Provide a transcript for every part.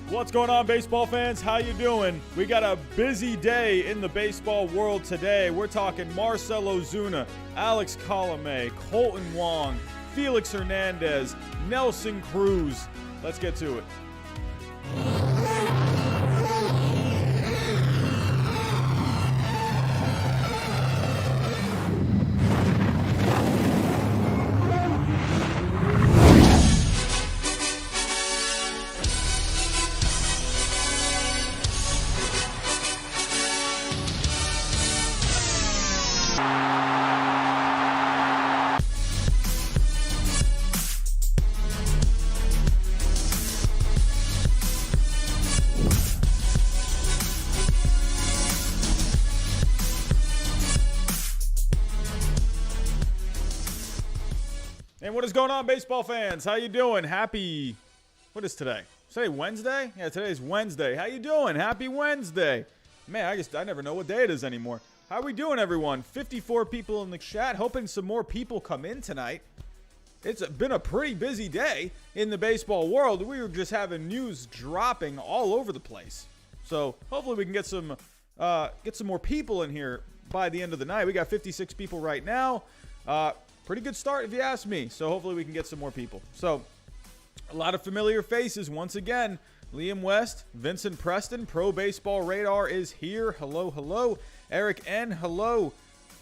What's going on, baseball fans? How you doing? We got a busy day in the baseball world today. We're talking Marcell Ozuna, Alex Colome, Kolton Wong, Felix Hernandez, Nelson Cruz. Let's get to it. And what is going on, baseball fans? How you doing? Happy, what is today? Today Wednesday? Yeah, today's Wednesday. How you doing? Happy Wednesday. Man, I never know what day it is anymore. How we doing, everyone? 54 people in the chat. Hoping some more people come in tonight. It's been a pretty busy day in the baseball world. We were just having news dropping all over the place. So hopefully we can get some more people in here by the end of the night. We got 56 people right now. Pretty good start if you ask me. So hopefully we can get some more people. So a lot of familiar faces once again. Liam West, Vincent Preston, Pro Baseball Radar is here. Hello, hello. Eric N, hello.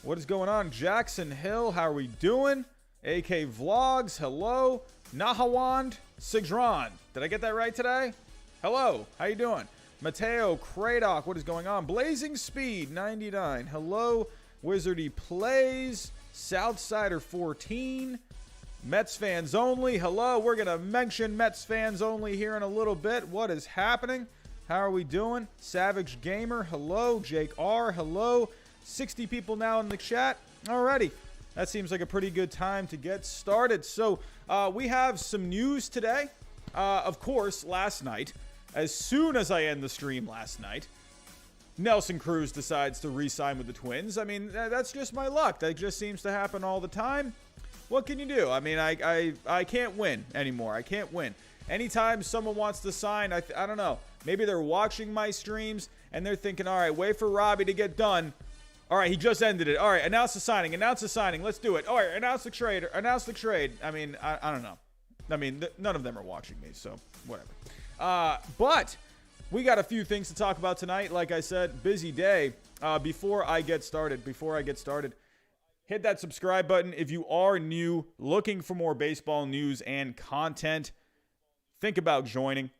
What is going on? Jackson Hill, how are we doing? AK Vlogs, hello. Nahawand Sigran. Did I get that right today? Hello, how you doing? Mateo Kradock, what is going on? Blazing Speed 99. Hello. Wizardy Plays. Southsider 14, Mets fans only. Hello, we're going to mention Mets fans only here in a little bit. What is happening? How are we doing? Savage Gamer, hello. Jake R, hello. 60 people now in the chat. Alrighty, that seems like a pretty good time to get started. So we have some news today. Of course, last night, as soon as I end the stream last night, Nelson Cruz decides to re-sign with the Twins. I mean, that's just my luck. That just seems to happen all the time. What can you do? I mean, I can't win anymore. I can't win. Anytime someone wants to sign, I don't know. Maybe they're watching my streams and they're thinking, all right, wait for Robbie to get done. All right, he just ended it. All right, announce the signing. Announce the signing. Let's do it. All right, announce the trade. Announce the trade. I mean, I don't know. I mean, none of them are watching me, so whatever. But we got a few things to talk about tonight. Like I said, busy day. Before I get started, hit that subscribe button. If you are new, looking for more baseball news and content, think about joining.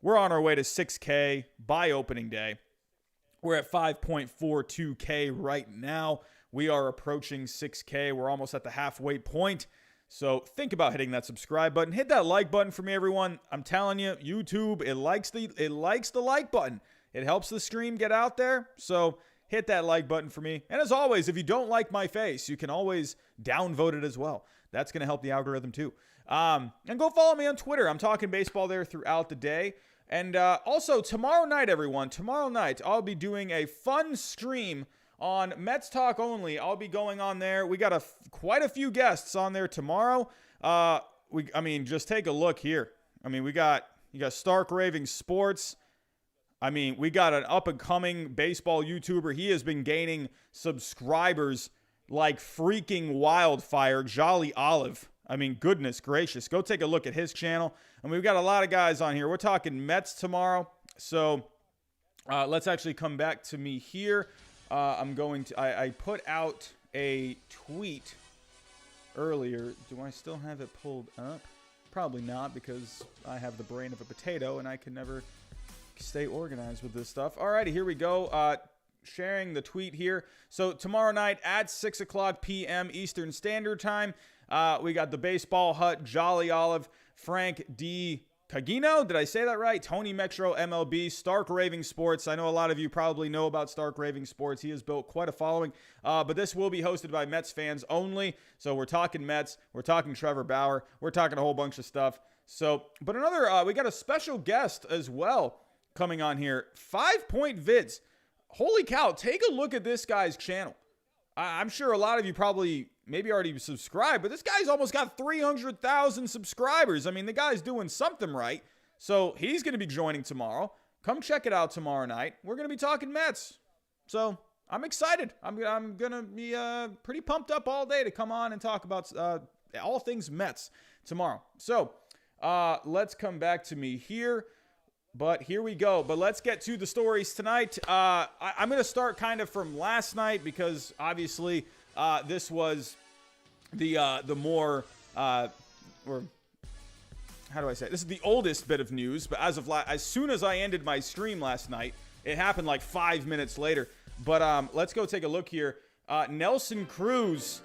We're on our way to 6K by opening day. We're at 5.42K right now. We are approaching 6K. We're almost at the halfway point. So think about hitting that subscribe button. Hit that like button for me, everyone. I'm telling you, YouTube, it likes the like button. It helps the stream get out there. So hit that like button for me. And as always, if you don't like my face, you can always downvote it as well. That's going to help the algorithm too. And go follow me on Twitter. I'm talking baseball there throughout the day. And also tomorrow night, everyone, I'll be doing a fun stream on Mets Talk Only. I'll be going on there. We got quite a few guests on there tomorrow. Just take a look here. I mean, you got Stark Raving Sports. I mean, we got an up-and-coming baseball YouTuber. He has been gaining subscribers like freaking wildfire. Jolly Olive. I mean, goodness gracious. Go take a look at his channel. And we've got a lot of guys on here. We're talking Mets tomorrow. So let's actually come back to me here. I put out a tweet earlier. Do I still have it pulled up? Probably not, because I have the brain of a potato and I can never stay organized with this stuff. Alrighty, here we go. Sharing the tweet here. So tomorrow night at 6 o'clock p.m. Eastern Standard Time, we got the Baseball Hut, Jolly Olive, Frank D. Cagino, did I say that right? Tony Metro MLB, Stark Raving Sports. I know a lot of you probably know about Stark Raving Sports. He has built quite a following. But this will be hosted by Mets fans only. So we're talking Mets. We're talking Trevor Bauer. We're talking a whole bunch of stuff. So, but we got a special guest as well coming on here. 5 Point Vids. Holy cow, take a look at this guy's channel. I'm sure a lot of you probably maybe already subscribed, but this guy's almost got 300,000 subscribers. I mean, the guy's doing something right. So he's going to be joining tomorrow. Come check it out tomorrow night. We're going to be talking Mets. So I'm excited. I'm going to be pretty pumped up all day to come on and talk about all things Mets tomorrow. So let's come back to me here. But here we go. But let's get to the stories tonight. I'm going to start kind of from last night because obviously this was the more or how do I say it? This is the oldest bit of news. But as soon as I ended my stream last night, it happened like 5 minutes later. But let's go take a look here. Nelson Cruz.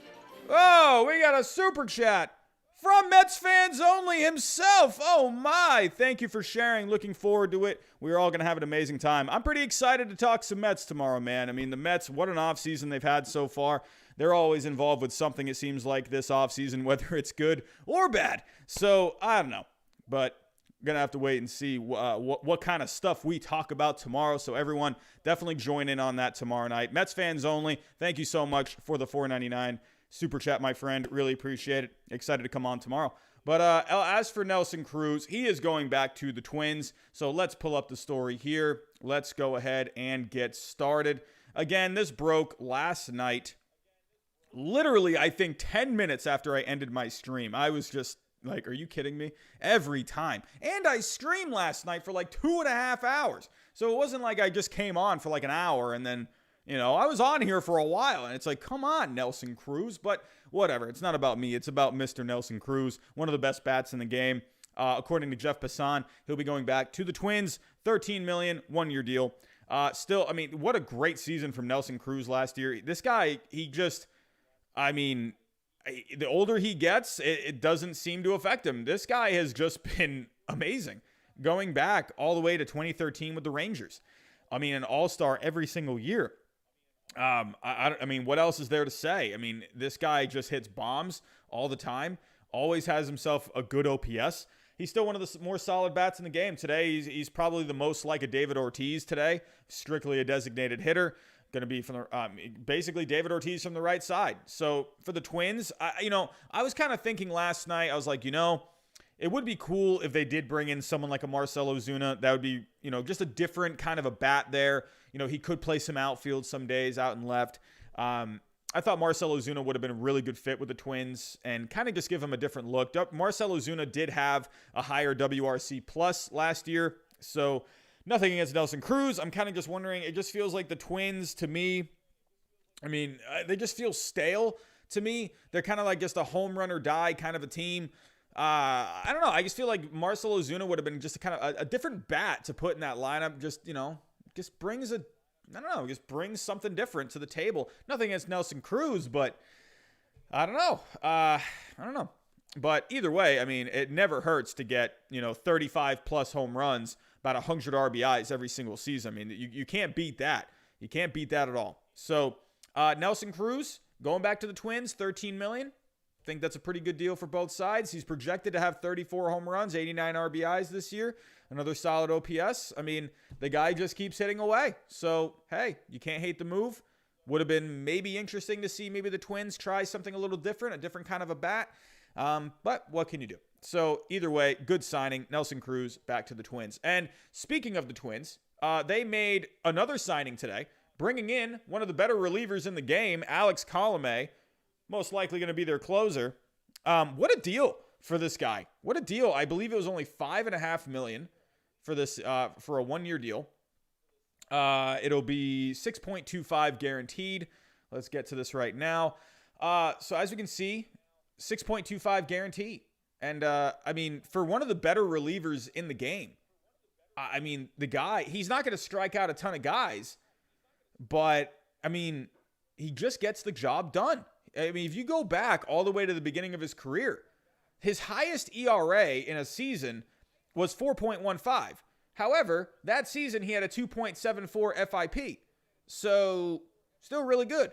Oh, we got a super chat from Mets fans only himself. Oh my, thank you for sharing. Looking forward to it. We're all going to have an amazing time. I'm pretty excited to talk some Mets tomorrow, man. I mean, the Mets, what an offseason they've had so far. They're always involved with something, it seems like, this offseason, whether it's good or bad. So, I don't know. But I'm going to have to wait and see what kind of stuff we talk about tomorrow. So, everyone, definitely join in on that tomorrow night. Mets fans only, thank you so much for the $4.99 super chat, my friend. Really appreciate it. Excited to come on tomorrow. But as for Nelson Cruz, he is going back to the Twins. So let's pull up the story here. Let's go ahead and get started. Again, this broke last night. Literally, I think 10 minutes after I ended my stream. I was just like, are you kidding me? Every time. And I streamed last night for like 2.5 hours. So it wasn't like I just came on for like an hour and then, you know, I was on here for a while, and it's like, come on, Nelson Cruz. But whatever. It's not about me. It's about Mr. Nelson Cruz, one of the best bats in the game. According to Jeff Passan, he'll be going back to the Twins. $13 million, one-year deal. Still, I mean, what a great season from Nelson Cruz last year. This guy, he just, I mean, the older he gets, it doesn't seem to affect him. This guy has just been amazing. Going back all the way to 2013 with the Rangers. I mean, an all-star every single year. I mean, what else is there to say? I mean, this guy just hits bombs all the time, always has himself a good OPS. He's still one of the more solid bats in the game. Today, he's probably the most like a David Ortiz today, strictly a designated hitter. Going to be from the basically David Ortiz from the right side. So for the Twins, I was kind of thinking last night, I was like, it would be cool if they did bring in someone like a Marcell Ozuna. That would be, just a different kind of a bat there. He could play some outfield some days, out and left. I thought Marcell Ozuna would have been a really good fit with the Twins and kind of just give him a different look. Marcell Ozuna did have a higher WRC plus last year. So nothing against Nelson Cruz. I'm kind of just wondering, it just feels like the Twins to me, I mean, they just feel stale to me. They're kind of like just a home run or die kind of a team. I don't know. I just feel like Marcell Ozuna would have been just a kind of a different bat to put in that lineup. Just brings brings something different to the table. Nothing against Nelson Cruz, but I don't know. But either way, I mean, it never hurts to get, 35 plus home runs, about 100 RBIs every single season. I mean, you can't beat that. You can't beat that at all. So Nelson Cruz going back to the Twins, $13 million. I think that's a pretty good deal for both sides. He's projected to have 34 home runs, 89 RBIs this year. Another solid OPS. I mean, the guy just keeps hitting away. So, hey, you can't hate the move. Would have been maybe interesting to see maybe the Twins try something a little different, a different kind of a bat. But what can you do? So, either way, good signing. Nelson Cruz back to the Twins. And speaking of the Twins, they made another signing today, bringing in one of the better relievers in the game, Alex Colome. Most likely going to be their closer. What a deal for this guy. What a deal. I believe it was only $5.5 million for this, for a one-year deal. It'll be 6.25 guaranteed. Let's get to this right now. So as we can see, 6.25 guarantee. And, I mean, for one of the better relievers in the game, I mean, the guy, he's not going to strike out a ton of guys, but, I mean, he just gets the job done. I mean, if you go back all the way to the beginning of his career, his highest ERA in a season was 4.15. However, that season he had a 2.74 FIP. So, still really good.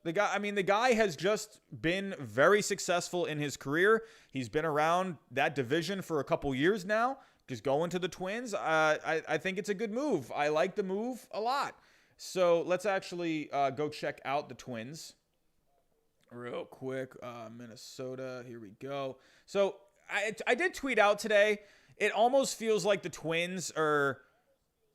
The guy has just been very successful in his career. He's been around that division for a couple years now. Just going to the Twins, I think it's a good move. I like the move a lot. So, let's actually go check out the Twins real quick. Minnesota, here we go. So I did tweet out today, it almost feels like the Twins are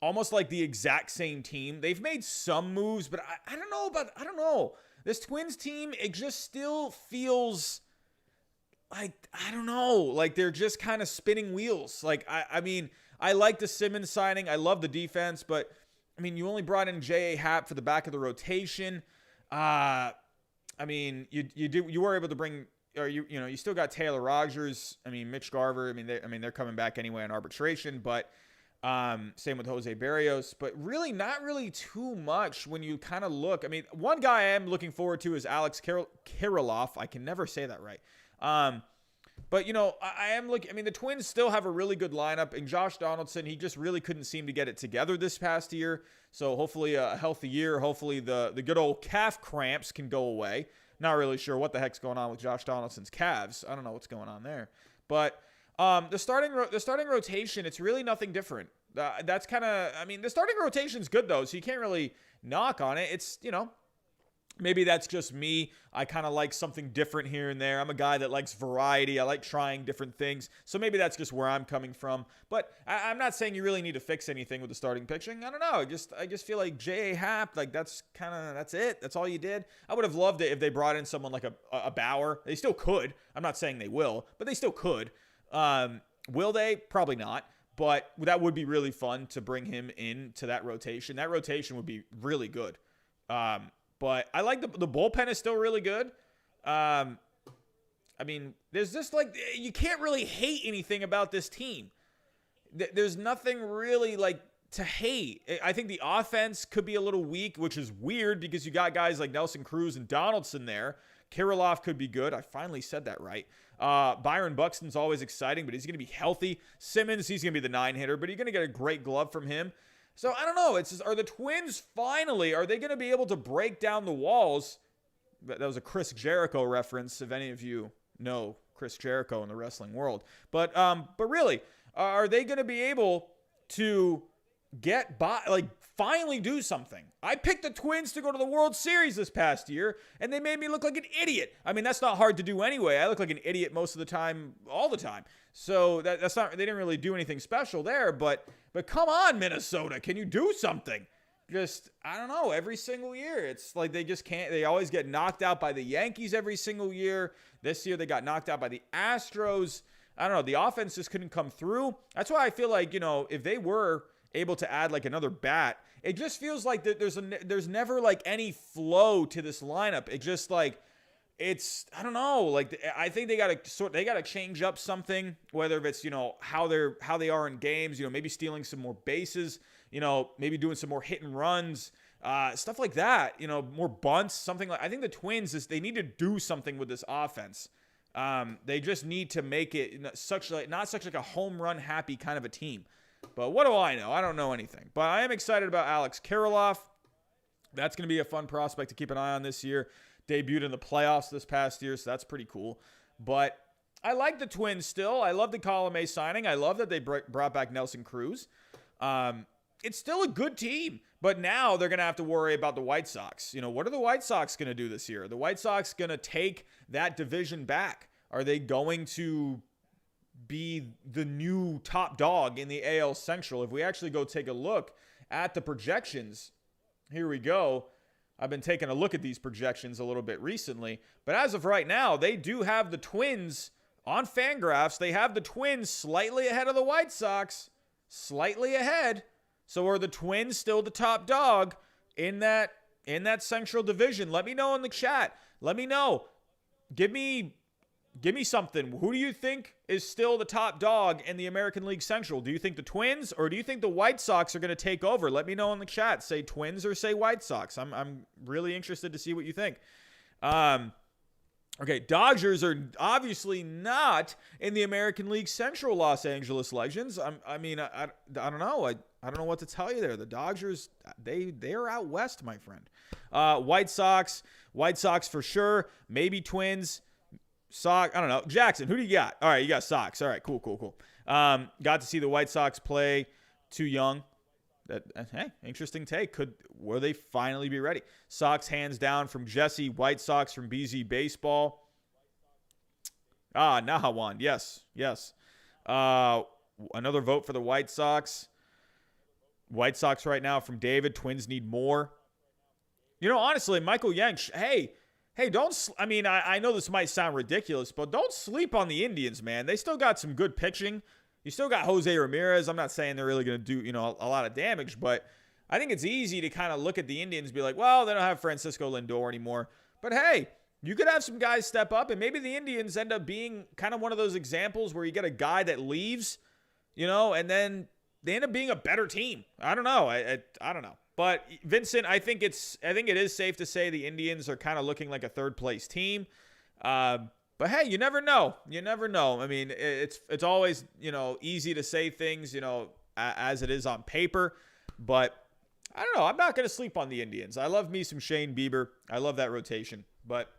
almost like the exact same team. They've made some moves, but I don't know. This Twins team, it just still feels like, I don't know, like they're just kind of spinning wheels. Like, I mean, I like the Simmons signing. I love the defense, but I mean, you only brought in J.A. Happ for the back of the rotation. I mean, you were able to bring, or you still got Taylor Rogers. I mean, Mitch Garver. I mean, they're coming back anyway in arbitration, but same with Jose Barrios. But really, not really too much when you kind of look. I mean, one guy I am looking forward to is Alex Kirilloff. I can never say that right. But, I am looking. I mean, the Twins still have a really good lineup. And Josh Donaldson, he just really couldn't seem to get it together this past year. So hopefully a healthy year. Hopefully the good old calf cramps can go away. Not really sure what the heck's going on with Josh Donaldson's calves. I don't know what's going on there. But the starting rotation, it's really nothing different. That's kind of, I mean, the starting rotation's good, though, so you can't really knock on it. It's, maybe that's just me. I kind of like something different here and there. I'm a guy that likes variety. I like trying different things. So maybe that's just where I'm coming from. But I'm not saying you really need to fix anything with the starting pitching. I don't know. I just feel like J.A. Happ, like that's it. That's all you did. I would have loved it if they brought in someone like a Bauer. They still could. I'm not saying they will, but they still could. Will they? Probably not. But that would be really fun to bring him into that rotation. That rotation would be really good. But I like the bullpen is still really good. I mean, there's just like, you can't really hate anything about this team. There's nothing really like to hate. I think the offense could be a little weak, which is weird because you got guys like Nelson Cruz and Donaldson there. Kirilloff could be good. I finally said that right. Byron Buxton's always exciting, but he's going to be healthy. Simmons, he's going to be the 9-hitter, but you're going to get a great glove from him. So I don't know. It's just, are the Twins finally, are they going to be able to break down the walls? That was a Chris Jericho reference, if any of you know Chris Jericho in the wrestling world. But really, are they going to be able to get by, like finally do something? I picked the Twins to go to the World Series this past year, and they made me look like an idiot. I mean, that's not hard to do anyway. I look like an idiot most of the time, all the time. So that's not, they didn't really do anything special there, but come on, Minnesota, can you do something? Just, I don't know, every single year. It's like they just can't, they always get knocked out by the Yankees every single year. This year they got knocked out by the Astros. I don't know, the offense just couldn't come through. That's why I feel like, if they were able to add like another bat, it just feels like that there's never like any flow to this lineup. It just like, it's, I don't know, like I think they got to change up something, whether it's, how they are in games, maybe stealing some more bases, maybe doing some more hit and runs, stuff like that, more bunts, something like, I think the Twins they need to do something with this offense. They just need to make it not such like a home run happy kind of a team. But what do I know? I don't know anything. But I am excited about Alex Kirilloff. That's going to be a fun prospect to keep an eye on this year. Debuted in the playoffs this past year, so that's pretty cool. But I like the Twins still. I love the Colome signing. I love that they brought back Nelson Cruz. It's still a good team. But now they're going to have to worry about the White Sox. What are the White Sox going to do this year? Are the White Sox going to take that division back? Are they going to be the new top dog in the AL Central? If we actually go take a look at the projections, here we go. I've been taking a look at these projections a little bit recently, but as of right now, they do have the Twins on Fangraphs. They have the Twins slightly ahead of the White Sox, slightly ahead. So are the Twins still the top dog in that Central division? Let me know in the chat. Let me know. Give me something. Who do you think is still the top dog in the American League Central? Do you think the Twins or do you think the White Sox are going to take over? Let me know in the chat. Say Twins or say White Sox. I'm really interested to see what you think. Okay, Dodgers are obviously not in the American League Central Los Angeles Legends. I don't know. I don't know what to tell you there. The Dodgers, they are out west, my friend. White Sox for sure. Maybe Twins. Sox, I don't know. Jackson, who do you got? All right, you got Sox. All right, cool. Got to see the White Sox play too young. Hey, interesting take. Will they finally be ready? Sox hands down from Jesse. White Sox from BZ Baseball. Nahawan, yes. Another vote for the White Sox. White Sox right now from David. Twins need more. Honestly, Michael Yench, hey, don't, I know this might sound ridiculous, but don't sleep on the Indians, man. They still got some good pitching. You still got Jose Ramirez. I'm not saying they're really going to do, a lot of damage, but I think it's easy to kind of look at the Indians and be like, well, they don't have Francisco Lindor anymore. But hey, you could have some guys step up, and maybe the Indians end up being kind of one of those examples where you get a guy that leaves, and then they end up being a better team. I don't know. I don't know. But Vincent, I think it is safe to say the Indians are kind of looking like a third place team. But hey, you never know. You never know. I mean, it's always, easy to say things, as it is on paper. But I don't know. I'm not going to sleep on the Indians. I love me some Shane Bieber. I love that rotation. But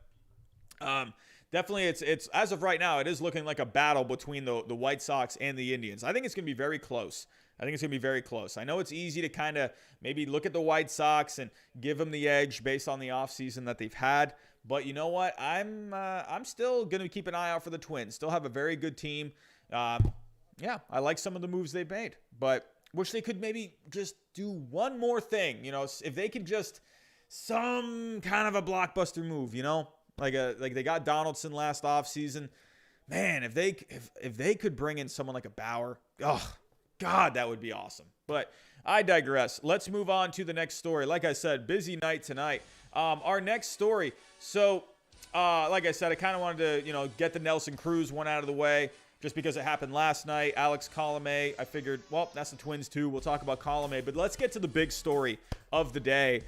definitely it's as of right now, it is looking like a battle between the White Sox and the Indians. I think it's going to be very close. I know it's easy to kind of maybe look at the White Sox and give them the edge based on the offseason that they've had. But you know what? I'm still going to keep an eye out for the Twins. Still have a very good team. I like some of the moves they've made. But wish they could maybe just do one more thing. If they could just some kind of a blockbuster move, like they got Donaldson last offseason. Man, if they could bring in someone like a Bauer, God, that would be awesome. But I digress. Let's move on to the next story. Like I said, busy night tonight. Our next story. So, like I said, I kind of wanted to, get the Nelson Cruz one out of the way just because it happened last night. Alex Colome, I figured, well, that's the Twins too. We'll talk about Colome. But let's get to the big story of the day.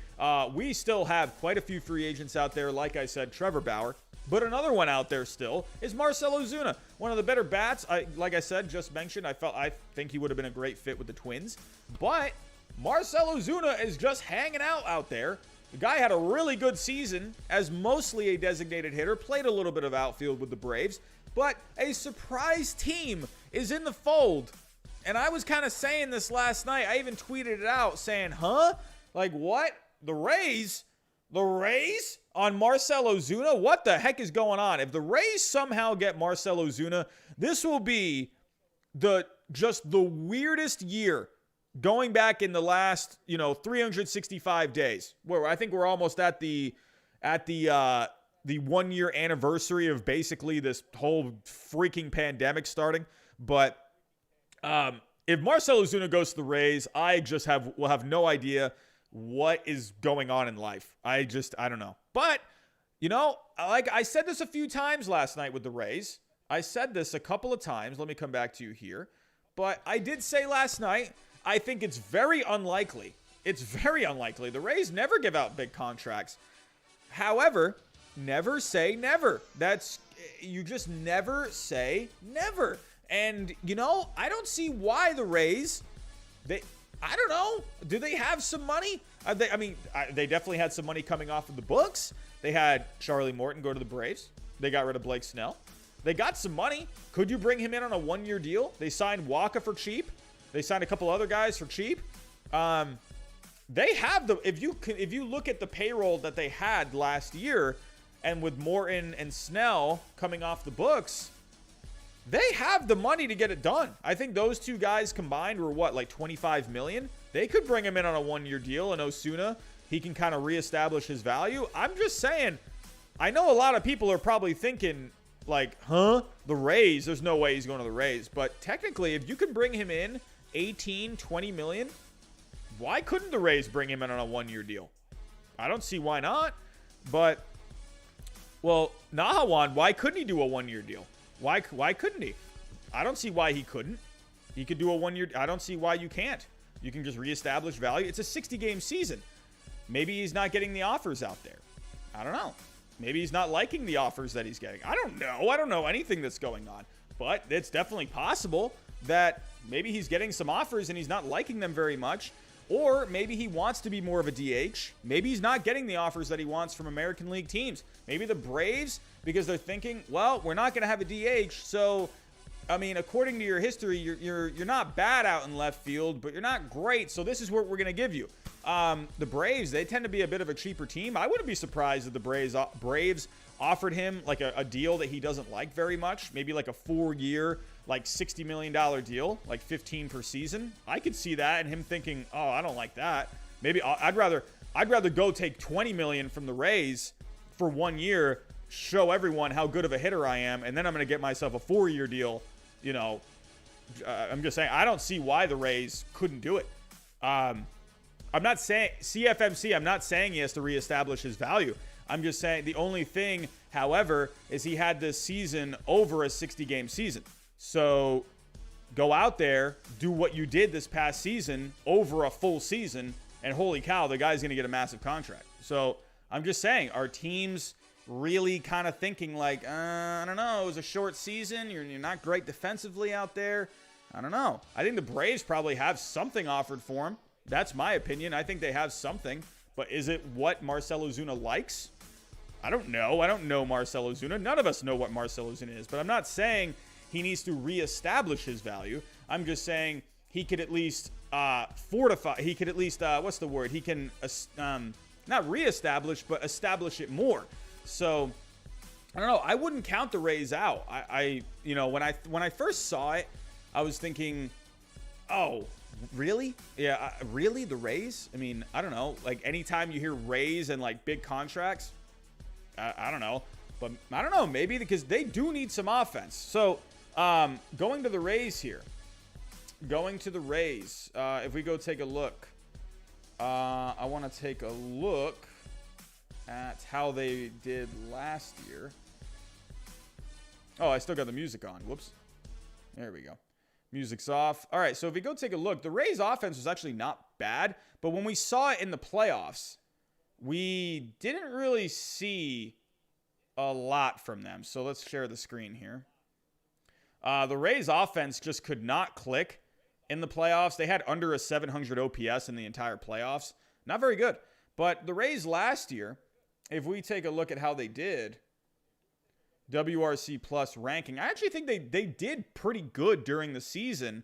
We still have quite a few free agents out there. Like I said, Trevor Bauer. But another one out there still is Marcell Ozuna, one of the better bats. Like I said, just mentioned, I think he would have been a great fit with the Twins. But Marcell Ozuna is just hanging out there. The guy had a really good season as mostly a designated hitter, played a little bit of outfield with the Braves, but a surprise team is in the fold. And I was kind of saying this last night. I even tweeted it out saying, huh? Like what? The Rays? The Rays on Marcell Ozuna? What the heck is going on? If the Rays somehow get Marcell Ozuna, this will be just the weirdest year going back in the last, 365 days. Where I think we're almost at the 1 year anniversary of basically this whole freaking pandemic starting. But if Marcell Ozuna goes to the Rays, will have no idea what is going on in life. I don't know. But, like I said this a few times last night with the Rays. I said this a couple of times. Let me come back to you here. But I did say last night, I think it's very unlikely. It's very unlikely. The Rays never give out big contracts. However, never say never. You just never say never. And, I don't see why the Rays, I don't know. Do they have some money? They definitely had some money coming off of the books. They had Charlie Morton go to the Braves. They got rid of Blake Snell. They got some money. Could you bring him in on a 1 year deal? They signed Waka for cheap. They signed a couple other guys for cheap. They have if you look at the payroll that they had last year, and with Morton and Snell coming off the books, they have the money to get it done. I think those two guys combined were like $25 million. They could bring him in on a 1 year deal, and Ozuna, he can kind of reestablish his value. I'm just saying, I know a lot of people are probably thinking like, huh? The Rays? There's no way he's going to the Rays. But technically, if you can bring him in 18, 20 million, why couldn't the Rays bring him in on a 1 year deal? I don't see why not. But, well, Nahawan, why couldn't he do a 1 year deal? Why couldn't he? I don't see why he couldn't. He could do a 1 year. I don't see why you can't. You can just reestablish value. It's a 60-game season. Maybe he's not getting the offers out there. I don't know. Maybe he's not liking the offers that he's getting. I don't know. I don't know anything that's going on. But it's definitely possible that maybe he's getting some offers and he's not liking them very much. Or maybe he wants to be more of a DH. Maybe he's not getting the offers that he wants from American League teams. Maybe the Braves, because they're thinking, well, we're not going to have a DH, so according to your history, you're not bad out in left field, but you're not great, so this is what we're going to give you. The Braves, they tend to be a bit of a cheaper team. I wouldn't be surprised if the Braves offered him like a deal that he doesn't like very much, maybe like a 4 year, like $60 million deal, like 15 per season, I could see that and him thinking, oh, I don't like that. Maybe I'd rather go take 20 million from the Rays for 1 year, show everyone how good of a hitter I am, and then I'm going to get myself a 4-year deal. You know, I'm just saying, I don't see why the Rays couldn't do it. I'm not saying CFMC, I'm not saying he has to reestablish his value. I'm just saying the only thing, however, is he had this season over a 60-game season. So go out there, do what you did this past season over a full season, and holy cow, the guy's going to get a massive contract. So I'm just saying, are teams really kind of thinking like, I don't know, it was a short season, you're not great defensively out there. I don't know. I think the Braves probably have something offered for him. That's my opinion. I think they have something. But is it what Marcell Ozuna likes? I don't know. I don't know Marcell Ozuna. None of us know what Marcell Ozuna is. But I'm not saying he needs to reestablish his value. I'm just saying he could at least fortify. He could at least, what's the word? He can not reestablish, but establish it more. So I don't know. I wouldn't count the Rays out. I you know, when I first saw it, I was thinking, oh, really? Yeah, really? The Rays? I mean, I don't know. Like, anytime you hear Rays and, like, big contracts, I don't know. But I don't know. Maybe because they do need some offense. So, going to the Rays here. Going to the Rays. If we go take a look. I want to take a look at how they did last year. Oh, I still got the music on. Whoops. There we go. Music's off. All right, so if we go take a look, the Rays offense was actually not bad, but when we saw it in the playoffs, we didn't really see a lot from them. So let's share the screen here. The Rays offense just could not click in the playoffs. They had under a 700 OPS in the entire playoffs. Not very good. But the Rays last year, if we take a look at how they did, WRC plus ranking, I actually think they did pretty good during the season.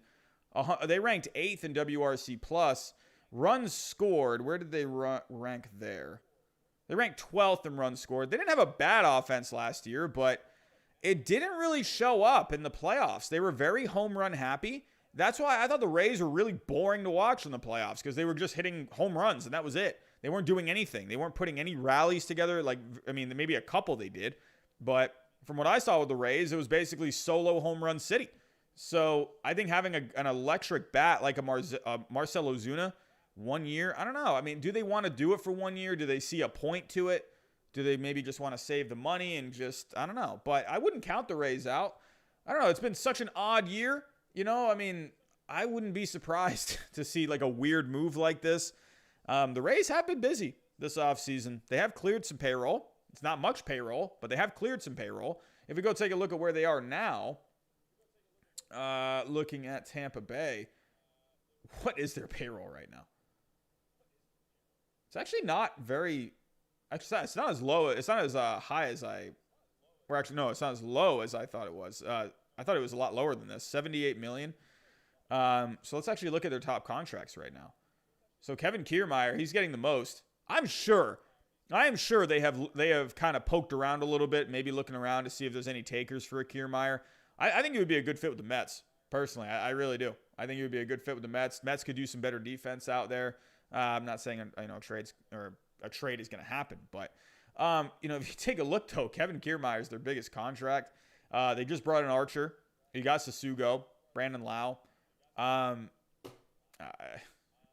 They ranked 8th in WRC plus. Runs scored, where did they rank there? They ranked 12th in runs scored. They didn't have a bad offense last year, but it didn't really show up in the playoffs. They were very home run happy. That's why I thought the Rays were really boring to watch in the playoffs, because they were just hitting home runs, and that was it. They weren't doing anything. They weren't putting any rallies together. Like, I mean, maybe a couple they did, but from what I saw with the Rays, it was basically solo home run city. So I think having an electric bat like a Marcell Ozuna 1 year, I don't know. I mean, do they want to do it for 1 year? Do they see a point to it? Do they maybe just want to save the money and just, I don't know. But I wouldn't count the Rays out. I don't know. It's been such an odd year. You know, I mean, I wouldn't be surprised to see like a weird move like this. The Rays have been busy this offseason. They have cleared some payroll. It's not much payroll, but they have cleared some payroll. If we go take a look at where they are now, looking at Tampa Bay, what is their payroll right now? It's actually not very, actually, it's not as low, it's not as high as or actually, no, it's not as low as I thought it was. I thought it was a lot lower than this, 78 million. So let's actually look at their top contracts right now. So Kevin Kiermaier, he's getting the most. I am sure they have kind of poked around a little bit, maybe looking around to see if there's any takers for a Kiermaier. I think it would be a good fit with the Mets, personally. I really do. I think it would be a good fit with the Mets. Mets could do some better defense out there. I'm not saying a trade is going to happen, but if you take a look though, Kevin Kiermaier is their biggest contract. They just brought in Archer. You got Sasugo, Brandon Lau.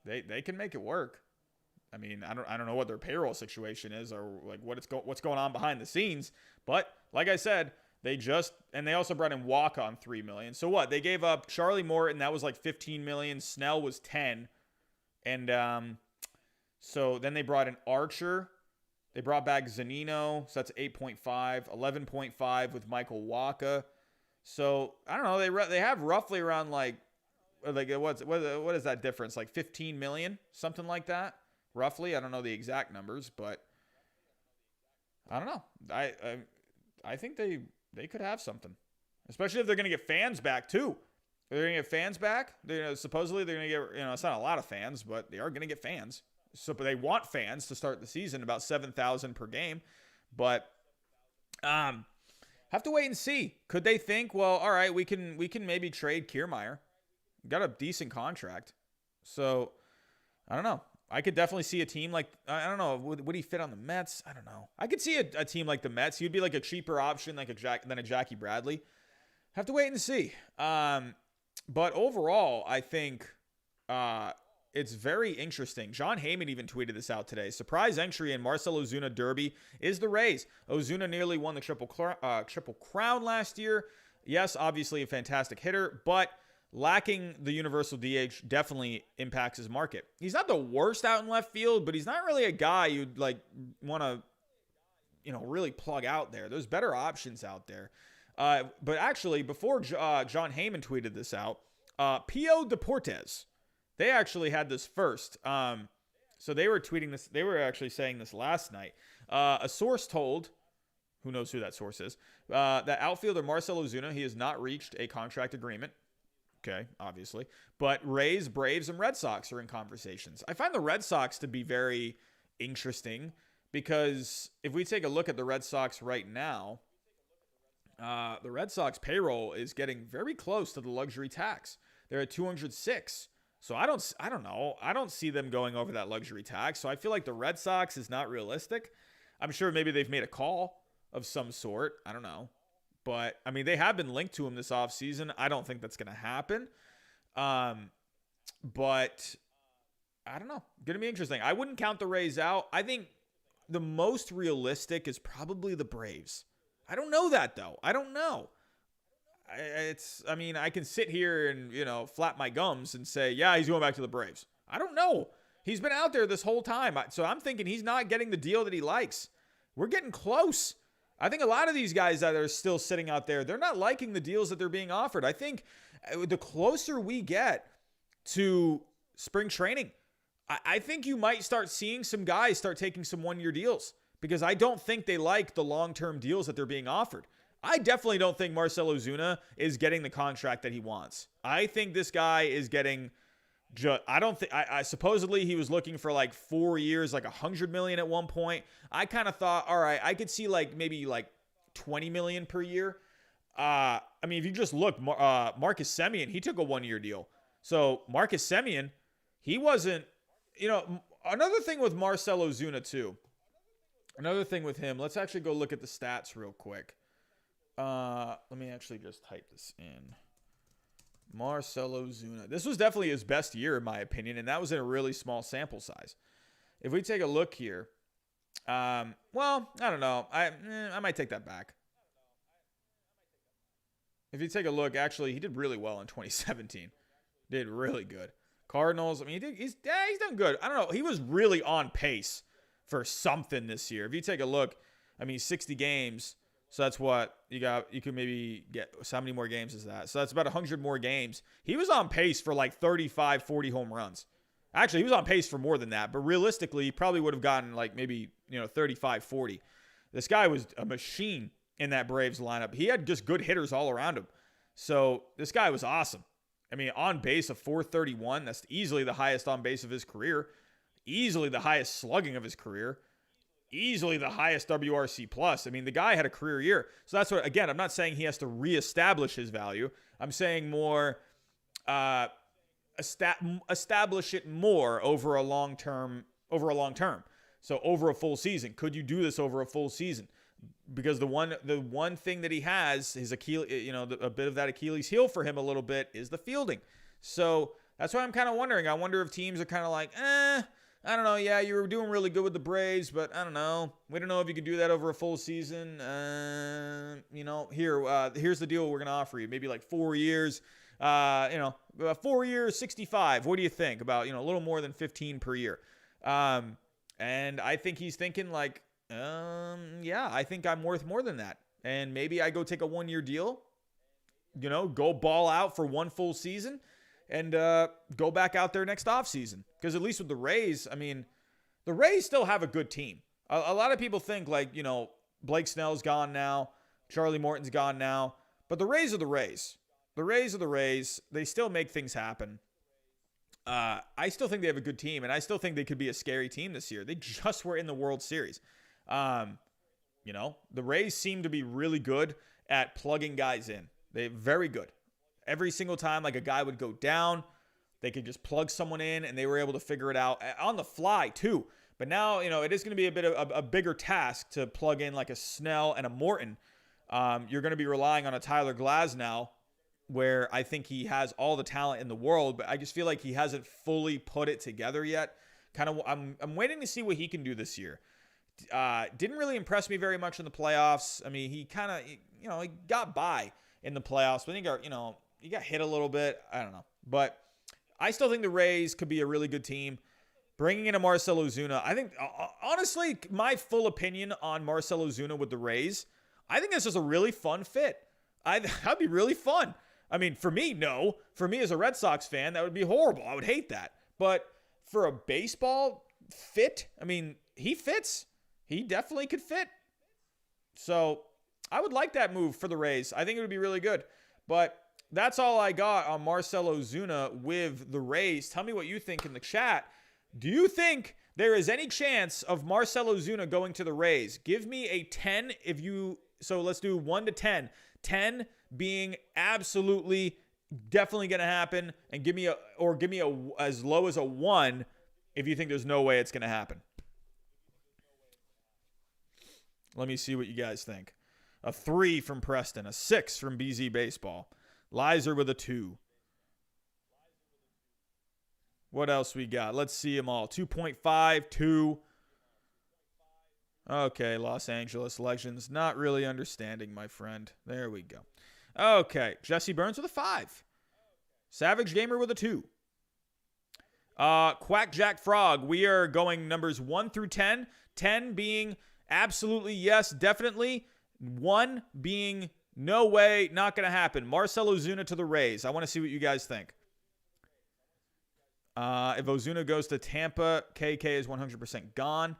They can make it work. I mean, I don't know what their payroll situation is or like what's going on behind the scenes, but like I said, they also brought in Walker on $3 million. So what? They gave up Charlie Morton, that was like $15 million. Snell was 10, and so then they brought in Archer. They brought back Zunino, so that's 8.5, 11.5 with Michael Wacha. So I don't know. They have roughly around like what is that difference? Like 15 million, something like that. Roughly, I don't know the exact numbers, but I don't know. I think they could have something, especially if they're going to get fans back too. If they're going to get fans back. Supposedly they're going to get, it's not a lot of fans, but they are going to get fans. So, but they want fans to start the season, about 7,000 per game. But Have to wait and see. Could they think, well, all right, we can maybe trade Kiermaier. Got a decent contract. So, I don't know. I could definitely see a team like, I don't know, would he fit on the Mets? I don't know. I could see a team like the Mets. He'd be like a cheaper option than a Jackie Bradley. Have to wait and see. But overall, I think it's very interesting. John Heyman even tweeted this out today. Surprise entry in Marcell Ozuna Derby is the Rays. Ozuna nearly won the Triple Crown last year. Yes, obviously a fantastic hitter, but lacking the universal DH definitely impacts his market. He's not the worst out in left field, but he's not really a guy you'd like want to, really plug out there. There's better options out there. But actually, before John Heyman tweeted this out, Pio Deportes, they actually had this first. So they were tweeting this. They were actually saying this last night. A source told, who knows who that source is, that outfielder Marcell Ozuna, he has not reached a contract agreement. Okay, obviously. But Rays, Braves, and Red Sox are in conversations. I find the Red Sox to be very interesting because if we take a look at the Red Sox right now, the Red Sox payroll is getting very close to the luxury tax. They're at 206. So I don't know. I don't see them going over that luxury tax. So I feel like the Red Sox is not realistic. I'm sure maybe they've made a call of some sort. I don't know. But, I mean, they have been linked to him this offseason. I don't think that's going to happen. But, I don't know. Going to be interesting. I wouldn't count the Rays out. I think the most realistic is probably the Braves. I don't know that, though. I don't know. I can sit here and, flap my gums and say, yeah, he's going back to the Braves. I don't know. He's been out there this whole time. So I'm thinking he's not getting the deal that he likes. We're getting close. I think a lot of these guys that are still sitting out there, they're not liking the deals that they're being offered. I think the closer we get to spring training, I think you might start seeing some guys start taking some one-year deals because I don't think they like the long-term deals that they're being offered. I definitely don't think Marcell Ozuna is getting the contract that he wants. I think this guy is getting supposedly he was looking for like 4 years, like $100 million at one point. I kind of thought, all right, I could see maybe $20 million per year. If you just look, Marcus Simeon, he took a 1-year deal. So Marcus Simeon, he wasn't, another thing with Marcell Ozuna too. Another thing with him, let's actually go look at the stats real quick. Let me actually just type this in. Marcell Ozuna. This was definitely his best year, in my opinion, and that was in a really small sample size. If we take a look here, I don't know. I might take that back. If you take a look, actually, he did really well in 2017. Did really good. Cardinals, he's done good. I don't know. He was really on pace for something this year. If you take a look, 60 games. So that's what you got. You could maybe get, so how many more games is that? So that's about 100 more games. He was on pace for 35, 40 home runs. Actually, he was on pace for more than that. But realistically, he probably would have gotten 35, 40. This guy was a machine in that Braves lineup. He had just good hitters all around him. So this guy was awesome. On base of 431. That's easily the highest on base of his career. Easily the highest slugging of his career. Easily the highest WRC plus. The guy had a career year. So that's what, again, I'm not saying he has to reestablish his value. I'm saying more establish it more over a long term. So over a full season. Could you do this over a full season? Because the one thing that he has, his Achilles, a bit of that Achilles heel for him a little bit is the fielding. So that's why I'm kind of wondering. I wonder if teams are kind of like, I don't know. Yeah, you were doing really good with the Braves, but I don't know. We don't know if you can do that over a full season. Here's the deal we're going to offer you. Maybe 4 years, 4 years, 65. What do you think about, a little more than 15 per year? And I think he's thinking I think I'm worth more than that. And maybe I go take a 1-year deal, go ball out for one full season. And go back out there next offseason. Because at least with the Rays, the Rays still have a good team. A lot of people think Blake Snell's gone now. Charlie Morton's gone now. But the Rays are the Rays. The Rays are the Rays. They still make things happen. I still think they have a good team. And I still think they could be a scary team this year. They just were in the World Series. The Rays seem to be really good. at plugging guys in. They're very good. Every single time like a guy would go down, they could just plug someone in, and they were able to figure it out on the fly too. But now, it is going to be a bit of a bigger task to plug in like a Snell and a Morton. You're going to be relying on a Tyler Glasnow, where I think he has all the talent in the world, but I just feel like he hasn't fully put it together yet. I'm waiting to see what he can do this year. Didn't really impress me very much in the playoffs. I mean, he got by in the playoffs, but he got hit a little bit. I don't know, but I still think the Rays could be a really good team. Bringing in a Marcell Ozuna, I think, honestly, my full opinion on Marcell Ozuna with the Rays, I think this is a really fun fit. That'd be really fun. I mean, for me, no. For me as a Red Sox fan, that would be horrible. I would hate that. But for a baseball fit, I mean, he fits. He definitely could fit. So I would like that move for the Rays. I think it would be really good. But that's all I got on Marcell Ozuna with the Rays. Tell me what you think in the chat. Do you think there is any chance of Marcell Ozuna going to the Rays? Give me a 10 if you... So let's do 1 to 10. 10 being absolutely definitely going to happen, and give me a as low as a 1 if you think there's no way it's going to happen. Let me see what you guys think. A 3 from Preston, a 6 from BZ Baseball. Lizer with a 2. What else we got? Let's see them all. 2.5, 2. Okay, Los Angeles Legends. Not really understanding, my friend. There we go. Okay, Jesse Burns with a 5. Savage Gamer with a 2. Quack Jack Frog. We are going numbers 1 through 10. 10 being absolutely yes, definitely. 1 being no way, not going to happen. Marcell Ozuna to the Rays. I want to see what you guys think. If Ozuna goes to Tampa, KK is 100% gone.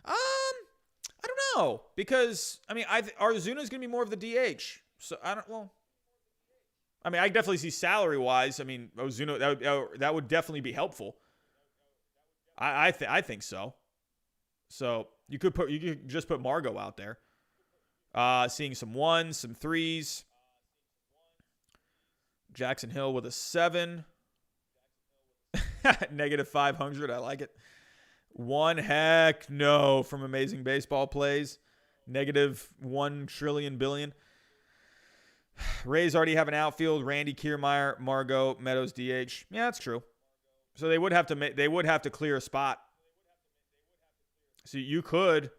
I don't know, because Ozuna is going to be more of the DH. So I definitely see salary wise. Ozuna that would definitely be helpful. I think so. So you could just put Margot out there. Seeing some 1s, some 3s. Jackson Hill with a 7. Negative 500. I like it. 1 heck no from Amazing Baseball Plays. Negative 1 trillion billion. Rays already have an outfield. Randy Kiermaier, Margot, Meadows, DH. Yeah, that's true. So they would have to clear a spot. So you could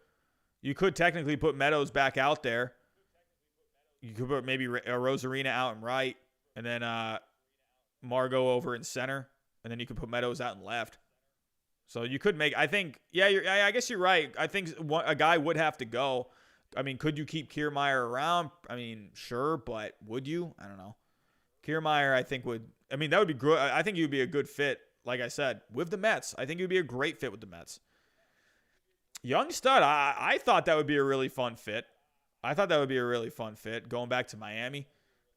technically put Meadows back out there. You could put maybe Rosarina out in right, and then Margot over in center, and then you could put Meadows out in left. So you could make. I think. Yeah, I guess you're right. I think a guy would have to go. Could you keep Kiermaier around? Sure, but would you? I don't know. Kiermaier, I think would. That would be good. I think you'd be a good fit. Like I said, with the Mets, I think you'd be a great fit with the Mets. Young stud, I thought that would be a really fun fit. Going back to Miami,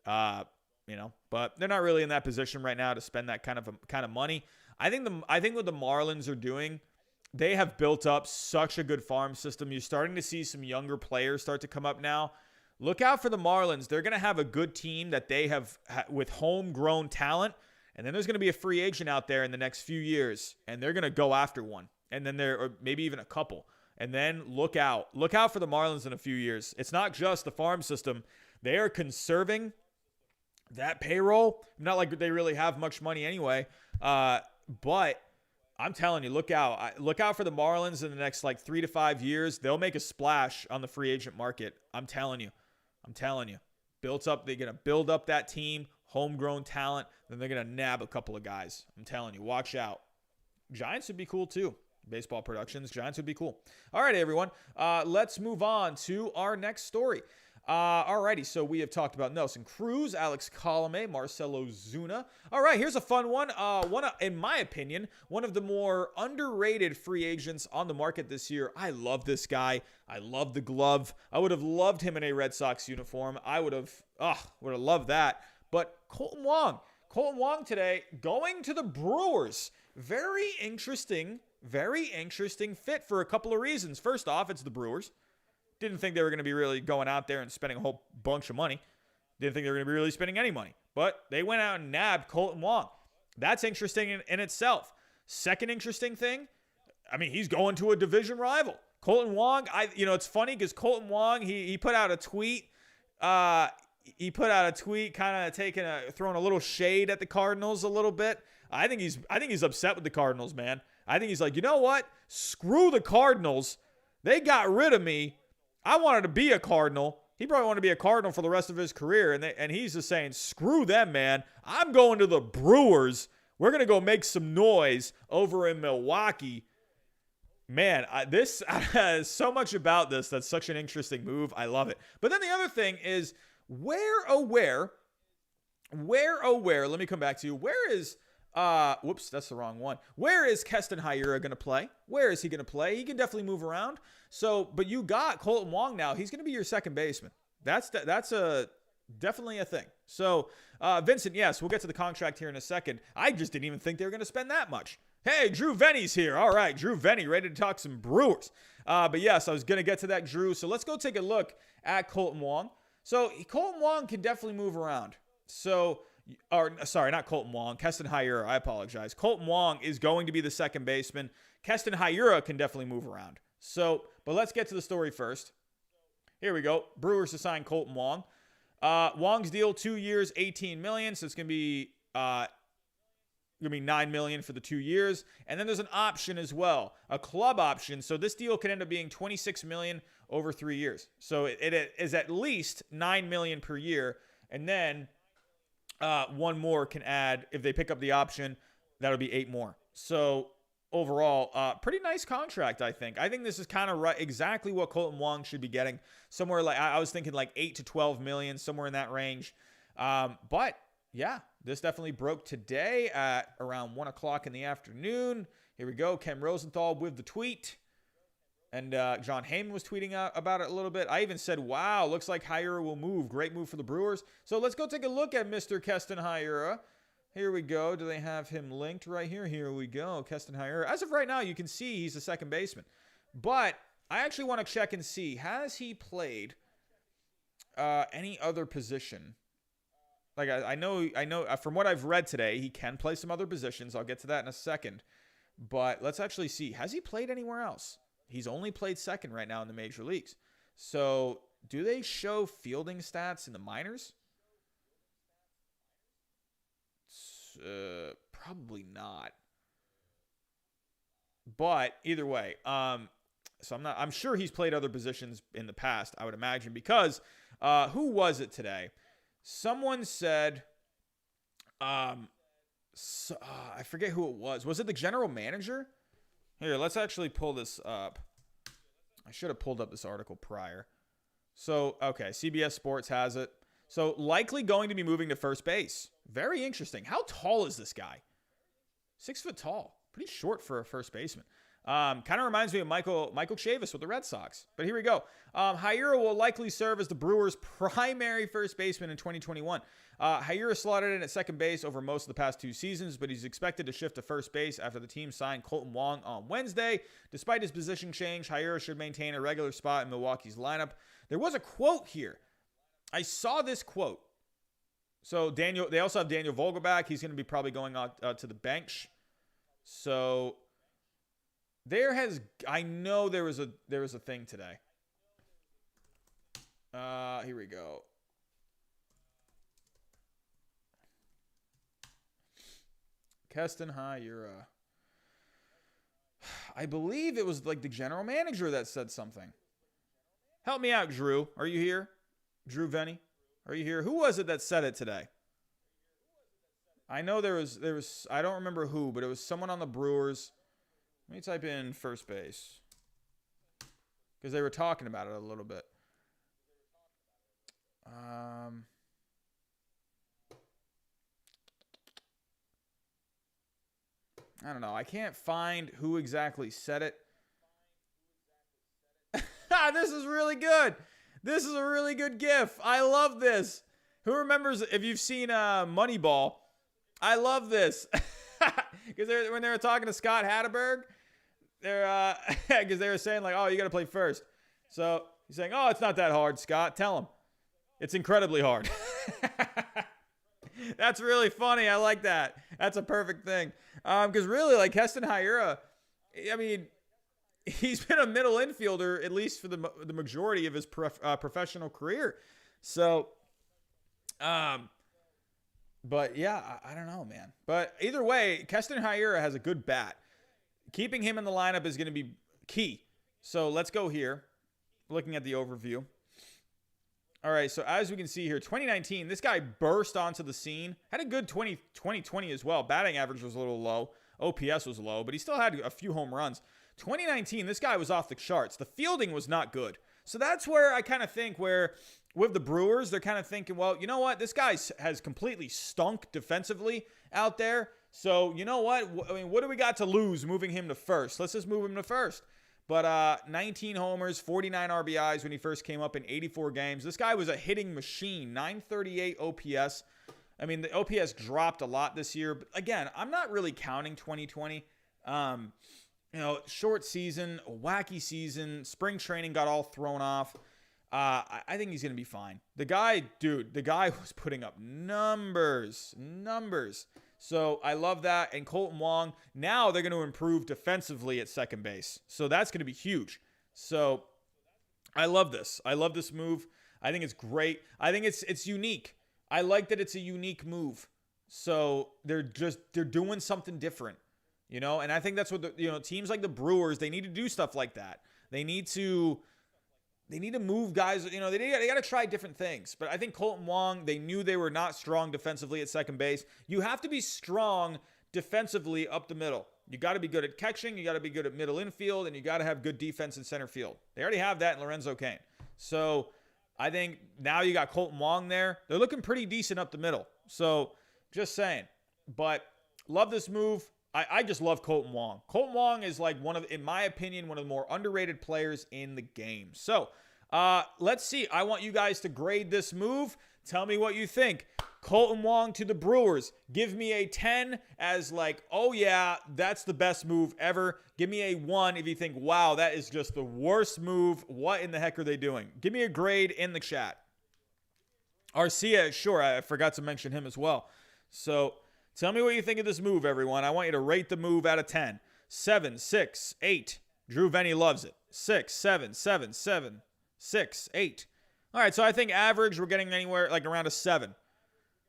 but they're not really in that position right now to spend that kind of money. I think what the Marlins are doing, they have built up such a good farm system. You're starting to see some younger players start to come up now. Look out for the Marlins. They're going to have a good team that they have with homegrown talent, and then there's going to be a free agent out there in the next few years, and they're going to go after one, and then or maybe even a couple. And then look out for the Marlins in a few years. It's not just the farm system. They are conserving that payroll. Not like they really have much money anyway. But I'm telling you, look out. Look out for the Marlins in the next 3 to 5 years. They'll make a splash on the free agent market. I'm telling you. They're going to build up that team, homegrown talent. Then they're going to nab a couple of guys. I'm telling you, watch out. Giants would be cool too. Baseball Productions, Giants would be cool. All right, everyone. Let's move on to our next story. Alrighty, so we have talked about Nelson Cruz, Alex Colome, Marcell Ozuna. All right, here's a fun one. In my opinion, one of the more underrated free agents on the market this year. I love this guy. I love the glove. I would have loved him in a Red Sox uniform. I would have loved that. But Kolton Wong today going to the Brewers. Very interesting fit for a couple of reasons. First off, it's the Brewers. Didn't think they were going to be really going out there and spending a whole bunch of money. Didn't think they were going to be really spending any money. But they went out and nabbed Kolton Wong. That's interesting in itself. Second interesting thing, I mean, he's going to a division rival. Kolton Wong, it's funny because Kolton Wong, he put out a tweet. He put out a tweet kind of throwing a little shade at the Cardinals a little bit. I think he's upset with the Cardinals, man. I think he's like, you know what? Screw the Cardinals. They got rid of me. I wanted to be a Cardinal. He probably wanted to be a Cardinal for the rest of his career. And he's just saying, screw them, man. I'm going to the Brewers. We're going to go make some noise over in Milwaukee. Man, this so much about this. That's such an interesting move. I love it. But then the other thing is, where, let me come back to you. Where is, whoops, that's the wrong one. Where is Keston Hiura going to play? Where is he going to play? He can definitely move around. So, but you got Kolton Wong now. He's going to be your second baseman. That's definitely a thing. So, Vincent, yes, we'll get to the contract here in a second. I just didn't even think they were going to spend that much. Hey, Drew Venny's here. All right, Drew Venny, ready to talk some Brewers. But yes, I was going to get to that, Drew. So let's go take a look at Kolton Wong. So Kolton Wong can definitely move around. So, sorry, not Kolton Wong, Keston Hiura. I apologize. Kolton Wong is going to be the second baseman. Keston Hiura can definitely move around. So, but let's get to the story first. Here we go. Brewers to sign Kolton Wong. Wong's deal, 2 years, $18 million. So it's going to be $9 million for the 2 years. And then there's an option as well, a club option. So this deal could end up being $26 million over 3 years. So it is at least $9 million per year. And then one more can add, if they pick up the option, that'll be 8 more. So overall, pretty nice contract, I think. I think this is kind of right, exactly what Kolton Wong should be getting. Somewhere like, I was thinking like 8 to 12 million, somewhere in that range. But yeah, this definitely broke today at around 1 o'clock in the afternoon. Here we go. Ken Rosenthal with the tweet. And John Heyman was tweeting about it a little bit. I even said, wow, looks like Hiura will move. Great move for the Brewers. So let's go take a look at Mr. Keston Hiura. Here we go. Do they have him linked right here? Here we go. Keston Hiura. As of right now, you can see he's the second baseman. But I actually want to check and see, has he played any other position? Like I know from what I've read today, he can play some other positions. I'll get to that in a second. But let's actually see. Has he played anywhere else? He's only played second right now in the major leagues. So do they show fielding stats in the minors? Probably not. But either way, so I'm sure he's played other positions in the past, I would imagine, because who was it today? Someone said, I forget who it was. Was it the general manager? Here, let's actually pull this up. I should have pulled up this article prior. So, okay, CBS Sports has it. So, likely going to be moving to first base. Very interesting. How tall is this guy? 6 foot tall. Pretty short for a first baseman. Kind of reminds me of Michael Chavis with the Red Sox. But here we go. Hiura will likely serve as the Brewers' primary first baseman in 2021. Hiura slotted in at second base over most of the past 2 seasons, but he's expected to shift to first base after the team signed Kolton Wong on Wednesday. Despite his position change, Hiura should maintain a regular spot in Milwaukee's lineup. There was a quote here. I saw this quote. So they also have Daniel Vogelbach. He's going to be probably going out to the bench. So I know there was a thing today. Here we go. Keston Hiura. I believe it was like the general manager that said something. Help me out, Drew. Are you here? Drew Venny? Are you here? Who was it that said it today? I know there was I don't remember who, but it was someone on the Brewers. Let me type in first base. Because they were talking about it a little bit. I don't know. I can't find who exactly said it. This is really good. This is a really good gif. I love this. Who remembers, if you've seen Moneyball, I love this. Because when they were talking to Scott Hatterberg, because they were saying like, oh, you got to play first. So he's saying, oh, it's not that hard, Scott. Tell him. It's incredibly hard. That's really funny. I like that. That's a perfect thing. Because really, like Keston Hiura, I mean, he's been a middle infielder at least for the majority of his professional career. So, but yeah, I don't know, man. But either way, Keston Hiura has a good bat. Keeping him in the lineup is going to be key. So let's go here. Looking at the overview. All right, so as we can see here, 2019, this guy burst onto the scene. Had a good 2020 as well. Batting average was a little low. OPS was low, but he still had a few home runs. 2019, this guy was off the charts. The fielding was not good. So that's where I kind of think where with the Brewers, they're kind of thinking, well, you know what? This guy has completely stunk defensively out there. So you know what? I mean, what do we got to lose moving him to first? Let's just move him to first. But 19 homers, 49 RBIs when he first came up in 84 games. This guy was a hitting machine, 938 OPS. I mean, the OPS dropped a lot this year. But again, I'm not really counting 2020. Short season, a wacky season. Spring training got all thrown off. I think he's going to be fine. The guy was putting up numbers. So I love that. And Kolton Wong, now they're going to improve defensively at second base. So that's going to be huge. So I love this. I love this move. I think it's great. I think it's unique. I like that it's a unique move. So they're doing something different, and I think that's what teams like the Brewers, they need to do stuff like that. They need to move guys, they got to try different things. But I think Kolton Wong, they knew they were not strong defensively at second base. You have to be strong defensively up the middle. You got to be good at catching, you got to be good at middle infield, and you got to have good defense in center field. They already have that in Lorenzo Cain. So I think now you got Kolton Wong there. They're looking pretty decent up the middle. So just saying. But love this move. I just love Kolton Wong. Kolton Wong is like in my opinion, one of the more underrated players in the game. So let's see. I want you guys to grade this move. Tell me what you think. Kolton Wong to the Brewers. Give me a 10 as like, oh yeah, that's the best move ever. Give me a 1 if you think, wow, that is just the worst move. What in the heck are they doing? Give me a grade in the chat. Arcia, sure, I forgot to mention him as well. So tell me what you think of this move, everyone. I want you to rate the move out of 10. 7, 6, 8. Drew Venny loves it. 6, 7, 7, 7, 6, 8. All right, so I think average, we're getting anywhere like around a 7.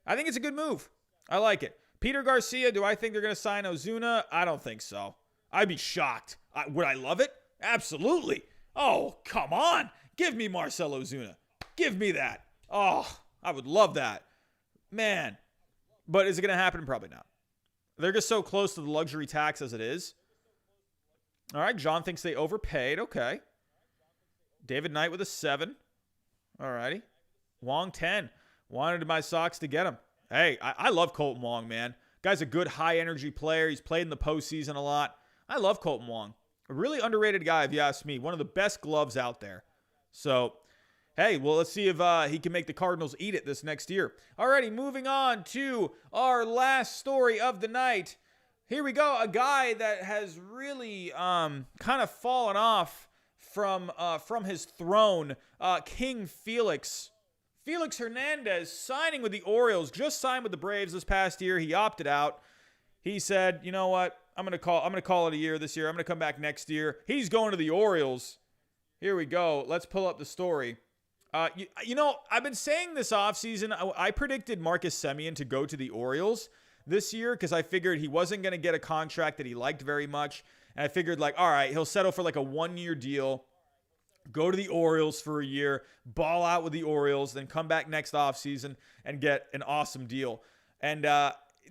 I think it's a good move. I like it. Peter Garcia, do I think they're going to sign Ozuna? I don't think so. I'd be shocked. Would I love it? Absolutely. Oh, come on. Give me Marcell Ozuna. Give me that. Oh, I would love that. Man. But is it going to happen? Probably not. They're just so close to the luxury tax as it is. All right, John thinks they overpaid. Okay. David Knight with a 7. All righty. Wong 10. Wanted my Sox to get him. Hey, I love Kolton Wong, man. Guy's a good high-energy player. He's played in the postseason a lot. I love Kolton Wong. A really underrated guy, if you ask me. One of the best gloves out there. So, hey, well, let's see if he can make the Cardinals eat it this next year. Alrighty, moving on to our last story of the night. Here we go. A guy that has really kind of fallen off from his throne. King Felix Hernandez signing with the Orioles. Just signed with the Braves this past year. He opted out. He said, you know what? I'm gonna call it a year this year. I'm gonna come back next year. He's going to the Orioles. Here we go. Let's pull up the story. I've been saying this offseason, I predicted Marcus Simeon to go to the Orioles this year because I figured he wasn't going to get a contract that he liked very much. And I figured, like, all right, he'll settle for like a 1-year deal, go to the Orioles for a year, ball out with the Orioles, then come back next offseason and get an awesome deal. And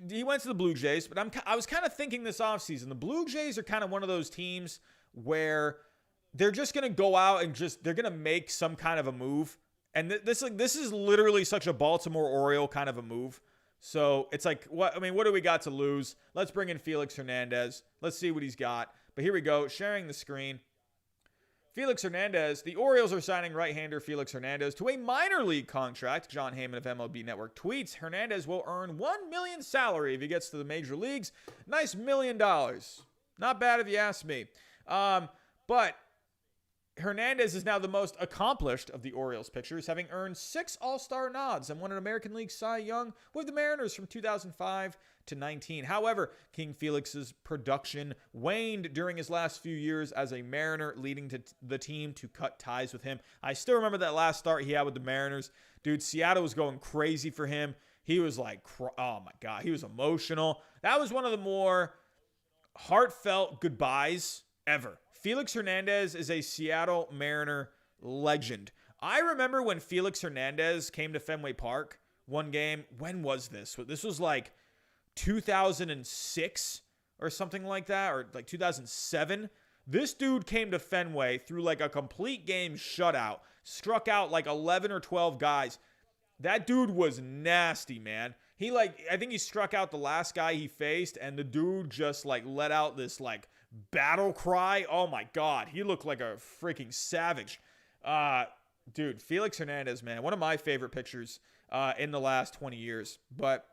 he went to the Blue Jays, but I was kind of thinking this offseason, the Blue Jays are kind of one of those teams where they're just going to go out and they're going to make some kind of a move. And this is literally such a Baltimore Oriole kind of a move. So it's like, what do we got to lose? Let's bring in Felix Hernandez. Let's see what he's got. But here we go, sharing the screen. Felix Hernandez, the Orioles are signing right-hander Felix Hernandez to a minor league contract. John Heyman of MLB Network tweets, Hernandez will earn $1 million salary if he gets to the major leagues. Nice $1 million. Not bad if you ask me. But Hernandez is now the most accomplished of the Orioles pitchers, having earned 6 All-Star nods and won an American League Cy Young with the Mariners from 2005 to 19. However, King Felix's production waned during his last few years as a Mariner, leading to the team to cut ties with him. I still remember that last start he had with the Mariners. Dude, Seattle was going crazy for him. He was like, oh my God, he was emotional. That was one of the more heartfelt goodbyes ever. Felix Hernandez is a Seattle Mariner legend. I remember when Felix Hernandez came to Fenway Park one game. When was this? This was like 2006 or something like that, or like 2007. This dude came to Fenway through like a complete game shutout, struck out like 11 or 12 guys. That dude was nasty, man. I think he struck out the last guy he faced, and the dude just like let out this like battle cry. Oh my God. He looked like a freaking savage. Dude, Felix Hernandez, man, one of my favorite pitchers in the last 20 years. But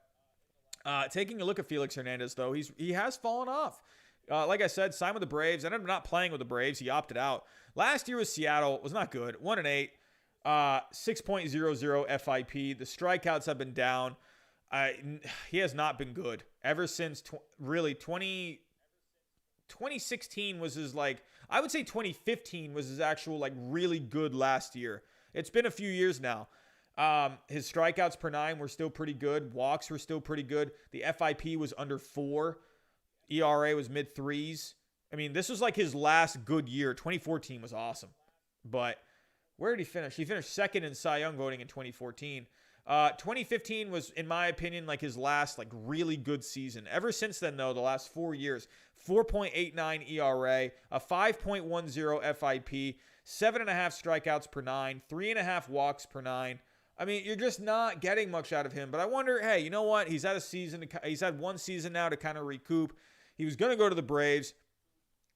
taking a look at Felix Hernandez, though, he has fallen off. Like I said, signed with the Braves. Ended up not playing with the Braves. He opted out. Last year with Seattle was not good. 1-8, 6.00 FIP. The strikeouts have been down. He has not been good ever since 2016 was his, like, I would say 2015 was his actual, like, really good last year. It's been a few years now. His strikeouts per 9 were still pretty good. Walks were still pretty good. The FIP was under 4. ERA was mid-3s. I mean, this was like his last good year. 2014 was awesome. But where did he finish? He finished second in Cy Young voting in 2014. 2015 was, in my opinion, like his last like really good season. Ever since then, though, the last 4 years, 4.89 ERA, a 5.10 FIP, 7.5 strikeouts per 9, 3.5 walks per 9. I mean, you're just not getting much out of him. But I wonder, hey, you know what? He's had one season now to kind of recoup. He was going to go to the Braves.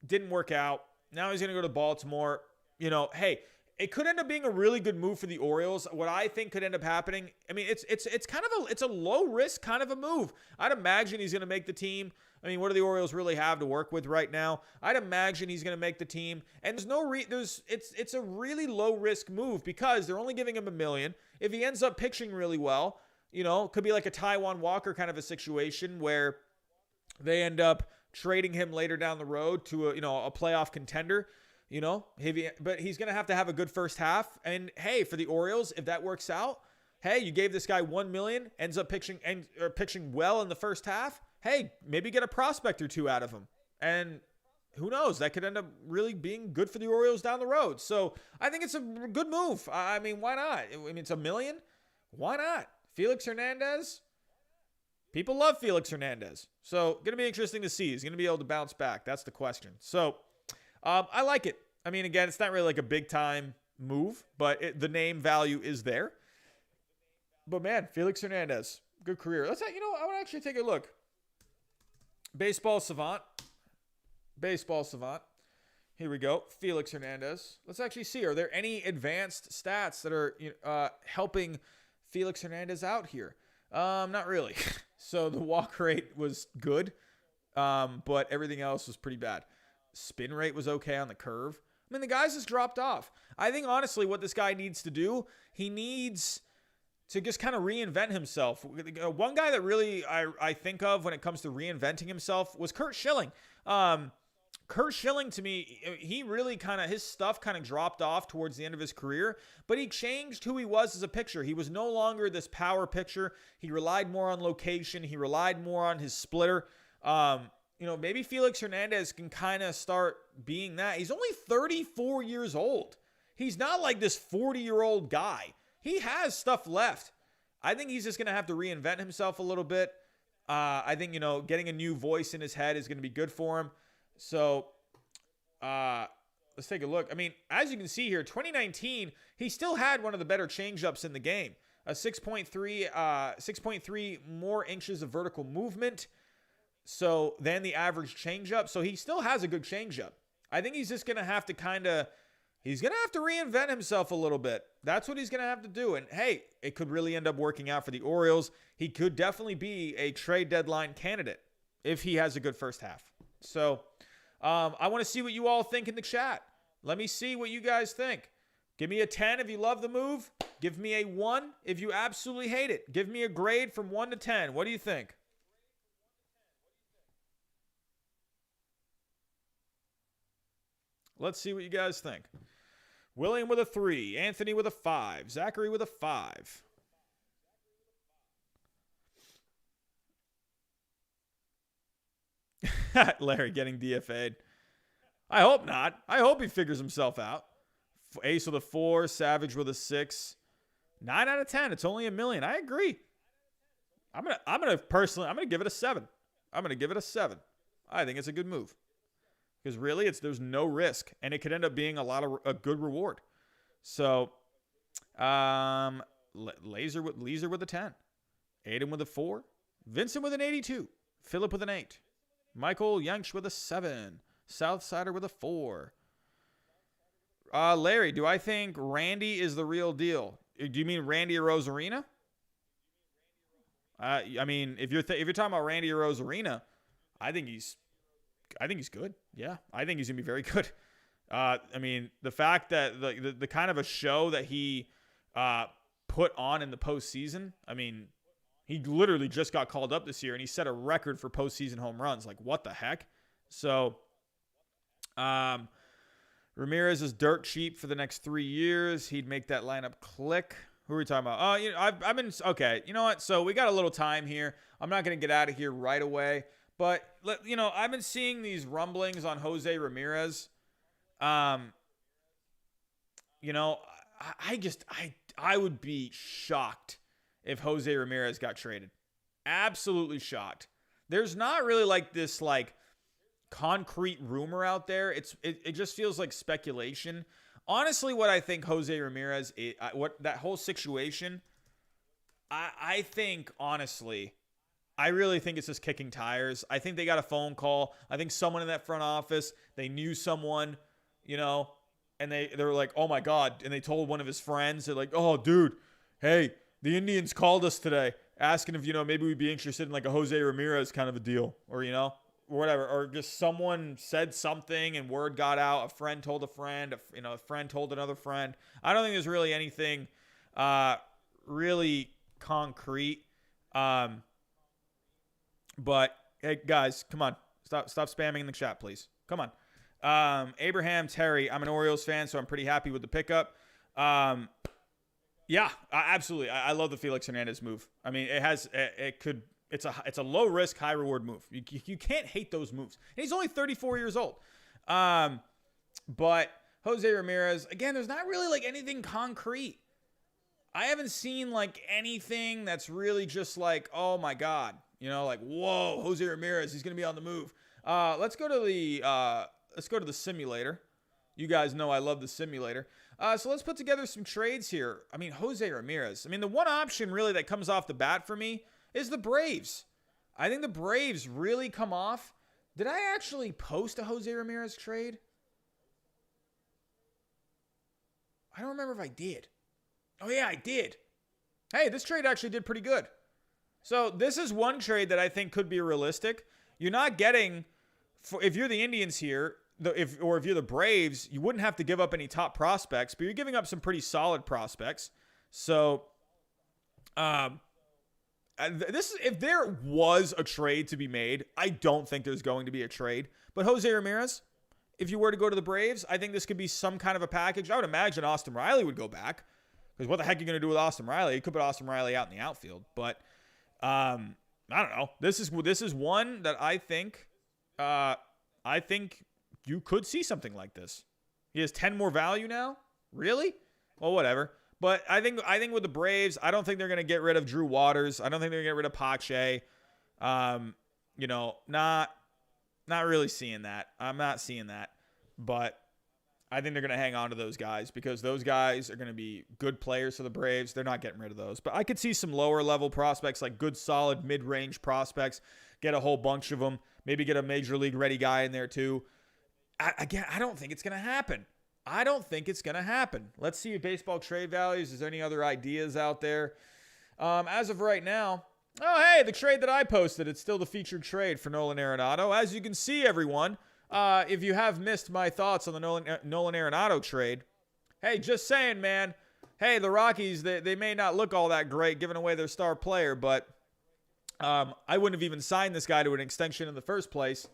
Didn't work out. Now he's going to go to Baltimore. You know, hey, it could end up being a really good move for the Orioles. What I think could end up happening, I mean, it's kind of a low risk kind of a move. I'd imagine he's going to make the team. I mean, what do the Orioles really have to work with right now? I'd imagine he's going to make the team. And it's a really low risk move because they're only giving him $1 million. If he ends up pitching really well, you know, could be like a Taijuan Walker kind of a situation where they end up trading him later down the road to a playoff contender. You know, but he's going to have a good first half. And hey, for the Orioles, if that works out, hey, you gave this guy $1 million, ends up pitching well in the first half. Hey, maybe get a prospect or two out of him. And who knows, that could end up really being good for the Orioles down the road. So I think it's a good move. I mean, why not? I mean, it's $1 million. Why not? Felix Hernandez. People love Felix Hernandez. So going to be interesting to see. He's going to be able to bounce back. That's the question. So I like it. I mean, again, it's not really like a big time move, but the name value is there. But man, Felix Hernandez, good career. I want to actually take a look. Baseball Savant. Here we go. Felix Hernandez. Let's actually see. Are there any advanced stats that are helping Felix Hernandez out here? Not really. So the walk rate was good, but everything else was pretty bad. Spin rate was okay on the curve. I mean, the guy's just dropped off. I think, honestly, what this guy needs to do, he needs to just kind of reinvent himself. One guy that really I think of when it comes to reinventing himself was Curt Schilling. Curt Schilling, to me, he really his stuff kind of dropped off towards the end of his career, but he changed who he was as a pitcher. He was no longer this power pitcher. He relied more on location. He relied more on his splitter. Maybe Felix Hernandez can kind of start being that. He's only 34 years old. He's not like this 40-year-old guy. He has stuff left. I think he's just going to have to reinvent himself a little bit. I think, getting a new voice in his head is going to be good for him. So let's take a look. I mean, as you can see here, 2019, he still had one of the better changeups in the game. A 6.3 more inches of vertical movement. So than the average changeup. So he still has a good changeup. I think he's just going to have to he's going to have to reinvent himself a little bit. That's what he's going to have to do. And hey, it could really end up working out for the Orioles. He could definitely be a trade deadline candidate if he has a good first half. So I want to see what you all think in the chat. Let me see what you guys think. Give me a 10 if you love the move. Give me a 1 if you absolutely hate it. Give me a grade from 1 to 10. What do you think? Let's see what you guys think. William with a 3. Anthony with a 5. Zachary with a 5. Larry getting DFA'd. I hope not. I hope he figures himself out. Ace with a 4. Savage with a 6. 9 out of 10. It's only $1 million. I agree. I'm gonna give it a 7. I'm gonna give it a 7. I think it's a good move. Because really, there's no risk, and it could end up being a good reward. So, Laser with a 10, Aiden with a 4, Vincent with an 82, Philip with an 8, Michael Yanks with a 7, Southsider with a 4. Larry, do I think Randy is the real deal? Do you mean Randy Arozarena? I mean, if you're talking about Randy Arozarena, I think he's good. Yeah, I think he's going to be very good. I mean, the fact that the kind of a show that he put on in the postseason, I mean, he literally just got called up this year, and he set a record for postseason home runs. Like, what the heck? So, Ramirez is dirt cheap for the next 3 years. He'd make that lineup click. Who are we talking about? Oh, I've been – okay, you know what? So, we got a little time here. I'm not going to get out of here right away. But, I've been seeing these rumblings on Jose Ramirez. I would be shocked if Jose Ramirez got traded. Absolutely shocked. There's not really like this concrete rumor out there. It just feels like speculation. Honestly, what I think Jose Ramirez, that whole situation, I think, honestly, I really think it's just kicking tires. I think they got a phone call. I think someone in that front office, they knew someone, and they were like, oh my God. And they told one of his friends, they're like, oh dude, hey, the Indians called us today asking if, maybe we'd be interested in like a Jose Ramirez kind of a deal or, or whatever, or just someone said something and word got out. A friend told a friend, a friend told another friend. I don't think there's really anything really concrete. But hey, guys, come on. Stop spamming in the chat, please. Come on. Abraham Terry, I'm an Orioles fan, so I'm pretty happy with the pickup. Yeah, absolutely. I love the Felix Hernandez move. I mean, it's a low risk, high reward move. You can't hate those moves. And he's only 34 years old. But Jose Ramirez, again, there's not really like anything concrete. I haven't seen like anything that's really just like, oh my God. Like, whoa, Jose Ramirez, he's going to be on the move. Let's go to the simulator. You guys know I love the simulator. So let's put together some trades here. I mean, Jose Ramirez. I mean, the one option really that comes off the bat for me is the Braves. I think the Braves really come off. Did I actually post a Jose Ramirez trade? I don't remember if I did. Oh, yeah, I did. Hey, this trade actually did pretty good. So this is one trade that I think could be realistic. You're not getting, if you're the Indians here, if you're the Braves, you wouldn't have to give up any top prospects, but you're giving up some pretty solid prospects. So, if there was a trade to be made, I don't think there's going to be a trade. But Jose Ramirez, if you were to go to the Braves, I think this could be some kind of a package. I would imagine Austin Riley would go back, because what the heck are you going to do with Austin Riley? You could put Austin Riley out in the outfield, but I don't know. This is one that I think you could see something like this. He has 10 more value now? Really? Well, whatever. But I think with the Braves, I don't think they're going to get rid of Drew Waters. I don't think they're going to get rid of Pache. Not really seeing that. I'm not seeing that. But I think they're going to hang on to those guys because those guys are going to be good players for the Braves. They're not getting rid of those. But I could see some lower level prospects, like good, solid mid-range prospects, get a whole bunch of them, maybe get a major league ready guy in there too. I don't think it's going to happen. I don't think it's going to happen. Let's see baseball trade values. Is there any other ideas out there? As of right now, oh, hey, the trade that I posted, it's still the featured trade for Nolan Arenado. As you can see, everyone, if you have missed my thoughts on the Nolan Arenado trade, hey, just saying, man. Hey, the Rockies, they may not look all that great giving away their star player, but I wouldn't have even signed this guy to an extension in the first place.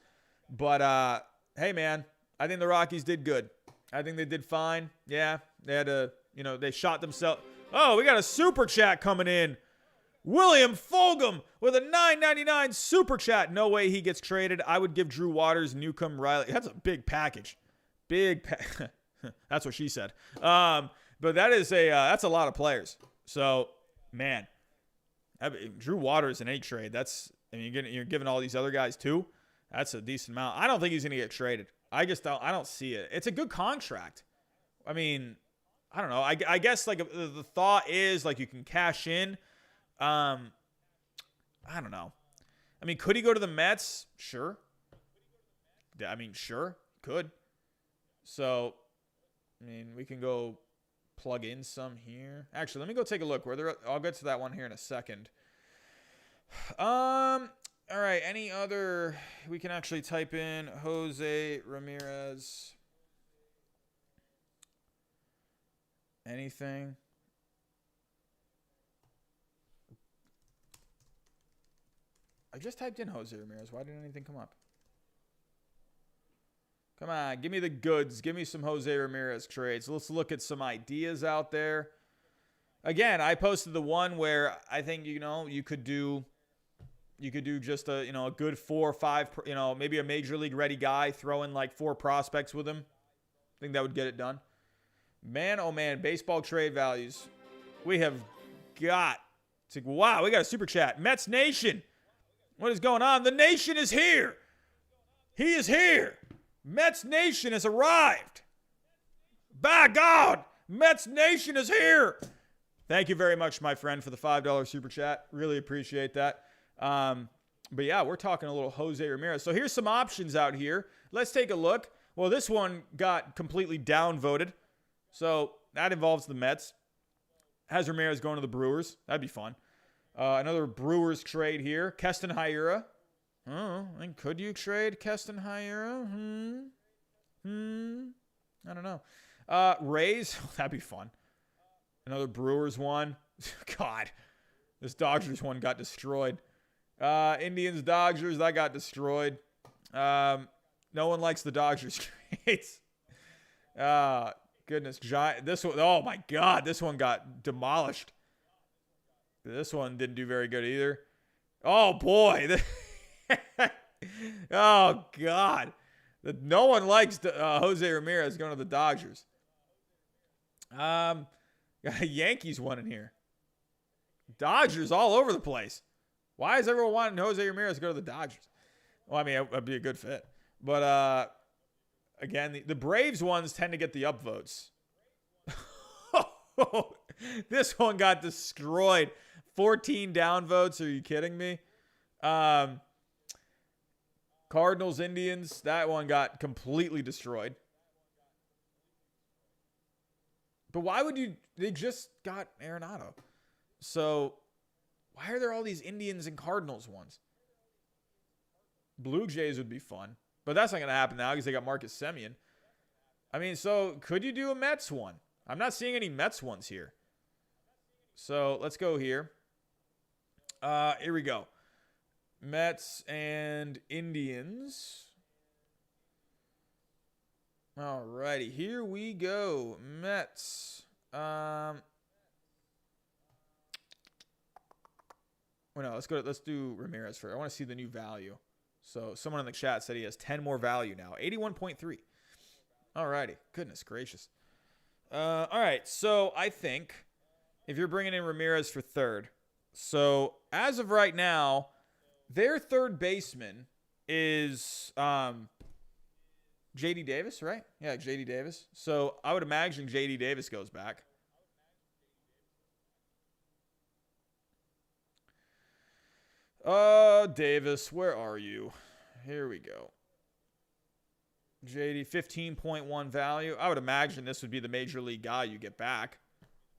But, hey, man, I think the Rockies did good. I think they did fine. Yeah, they had they shot themselves. Oh, we got a super chat coming in. William Fulgham with a $9.99 super chat. No way he gets traded. I would give Drew Waters, Newcomb, Riley. That's a big package. That's what she said. But that's a lot of players. So, man, Drew Waters in a trade. You're giving all these other guys too. That's a decent amount. I don't think he's going to get traded. I don't see it. It's a good contract. I mean, I don't know. I guess like the thought is like you can cash in. I don't know. I mean, could he go to the Mets? Sure. I mean, sure, could. So, I mean, we can go plug in some here. Actually, let me go take a look. I'll get to that one here in a second. All right. Any other? We can actually type in Jose Ramirez. Anything? I just typed in Jose Ramirez. Why didn't anything come up? Come on, give me the goods. Give me some Jose Ramirez trades. Let's look at some ideas out there. Again, I posted the one where I think you could do just a good 4 or 5, maybe a major league ready guy, throw in like 4 prospects with him. I think that would get it done. Man, oh man, baseball trade values. We have got to. Wow, we got a super chat. Mets Nation. What is going on? The nation is here. He is here. Mets Nation has arrived. By God, Mets Nation is here. Thank you very much, my friend, for the $5 super chat. Really appreciate that. But yeah, we're talking a little Jose Ramirez. So here's some options out here. Let's take a look. Well, this one got completely downvoted. So that involves the Mets. Has Ramirez going to the Brewers. That'd be fun. Another Brewers trade here. Keston Hiura. Oh, and could you trade Keston Hiura? I don't know. Rays. That'd be fun. Another Brewers one. God. This Dodgers one got destroyed. Indians, Dodgers. That got destroyed. No one likes the Dodgers trades. Goodness. This one. Oh, my God. This one got demolished. This one didn't do very good either. Oh, boy. Oh, God. No one likes Jose Ramirez going to the Dodgers. Got a Yankees one in here. Dodgers all over the place. Why is everyone wanting Jose Ramirez to go to the Dodgers? Well, I mean, that'd be a good fit. But, again, the Braves ones tend to get the upvotes. This one got destroyed. 14 downvotes. Are you kidding me? Cardinals, Indians. That one got completely destroyed. But why would you? They just got Arenado. So why are there all these Indians and Cardinals ones? Blue Jays would be fun. But that's not going to happen now because they got Marcus Simeon. I mean, so could you do a Mets one? I'm not seeing any Mets ones here. So let's go here. Here we go. Mets and Indians. All righty, here we go. Mets. Well, no, let's do Ramirez first. I want to see the new value. So someone in the chat said he has 10 more value now. 81.3. All righty. Goodness gracious. All right, so I think if you're bringing in Ramirez for third, so as of right now, their third baseman is J.D. Davis, right? Yeah, J.D. Davis. So I would imagine J.D. Davis goes back. Davis, where are you? Here we go. JD, 15.1 value. I would imagine this would be the major league guy you get back.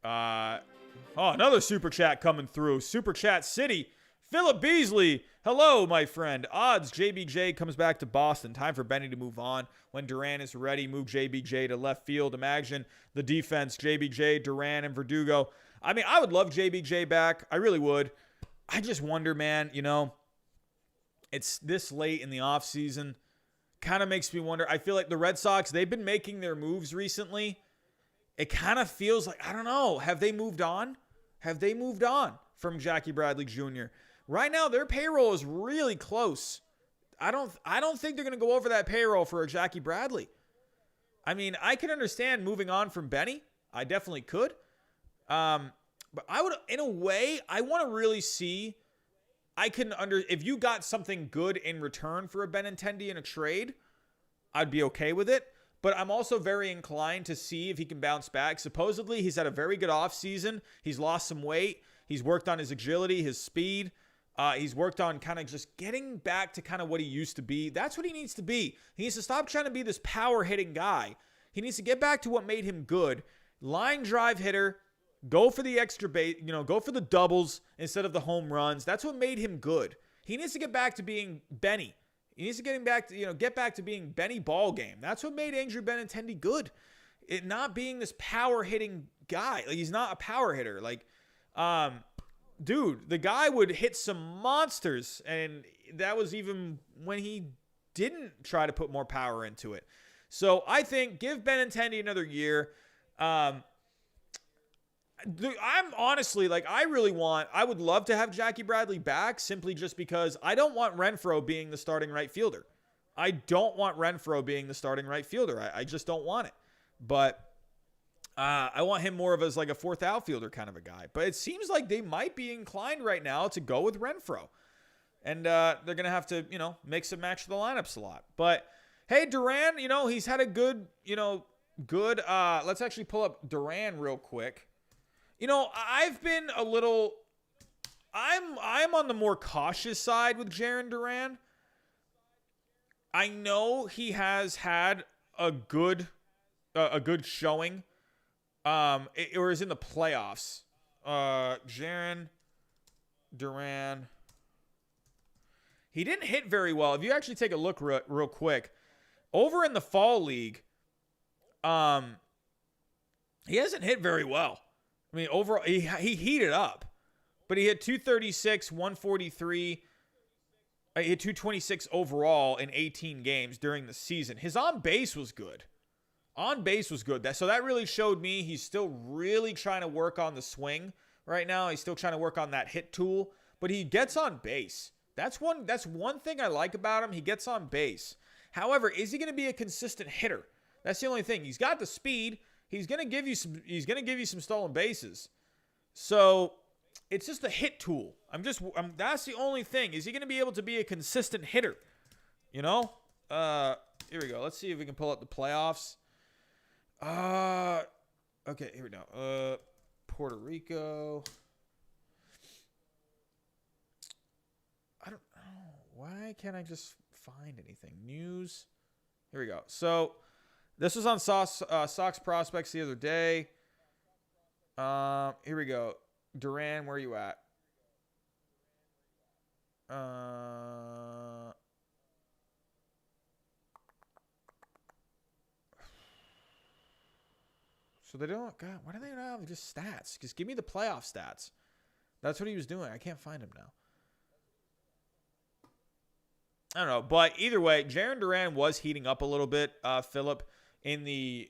Another super chat coming through. Super chat city. Philip Beasley Hello, my friend. Odds, JBJ comes back to Boston. Time for Benny to move on. When Duran is ready, move JBJ to left field. Imagine the defense, JBJ, Duran, and Verdugo. I mean, I would love JBJ back. I really would. I just wonder, man, it's this late in the offseason. Kind of makes me wonder. I feel like the Red Sox, they've been making their moves recently. It kind of feels like, I don't know, have they moved on? Have they moved on from Jackie Bradley Jr.? Right now, their payroll is really close. I don't think they're going to go over that payroll for a Jackie Bradley. I mean, I can understand moving on from Benny. I definitely could. But I would, in a way, I want to really see. If you got something good in return for a Benintendi in a trade, I'd be okay with it. But I'm also very inclined to see if he can bounce back. Supposedly, he's had a very good offseason. He's lost some weight. He's worked on his agility, his speed. He's worked on kind of just getting back to kind of what he used to be. That's what he needs to be. He needs to stop trying to be this power-hitting guy. He needs to get back to what made him good. Line drive hitter. Go for the extra base, go for the doubles instead of the home runs. That's what made him good. He needs to get back to being Benny. He needs to get back to being Benny ball game. That's what made Andrew Benintendi good. It not being this power hitting guy. Like, he's not a power hitter. Like, dude, the guy would hit some monsters, and that was even when he didn't try to put more power into it. So I think give Benintendi another year. I'm honestly, I would love to have Jackie Bradley back simply just because I don't want Renfroe being the starting right fielder. I don't want Renfroe being the starting right fielder. I just don't want it. But I want him more of as like a fourth outfielder kind of a guy. But it seems like they might be inclined right now to go with Renfroe. And they're going to have to, mix and match the lineups a lot. But, hey, Duran, he's had a good, let's actually pull up Duran real quick. I've been I'm on the more cautious side with Jarren Duran. I know he has had a good showing. Or is in the playoffs. Jarren Duran. He didn't hit very well. If you actually take a look real quick, over in the fall league, he hasn't hit very well. I mean, overall, he heated up, but he hit 236, 143. He hit 226 overall in 18 games during the season. His on base was good. So that really showed me he's still really trying to work on the swing right now. He's still trying to work on that hit tool, but he gets on base. That's one thing I like about him. He gets on base. However, is he going to be a consistent hitter? That's the only thing. He's got the speed. He's going to give you some stolen bases. So it's just a hit tool. That's the only thing. Is he going to be able to be a consistent hitter? Here we go. Let's see if we can pull up the playoffs. Okay, here we go. Puerto Rico. I don't know. Why can't I just find anything? News. Here we go. So this was on Sox Prospects the other day. Here we go. Duran, where are you at? So they don't, God, why do they not have just stats? Just give me the playoff stats. That's what he was doing. I can't find him now. I don't know, but either way, Jarren Duran was heating up a little bit, Philip, in the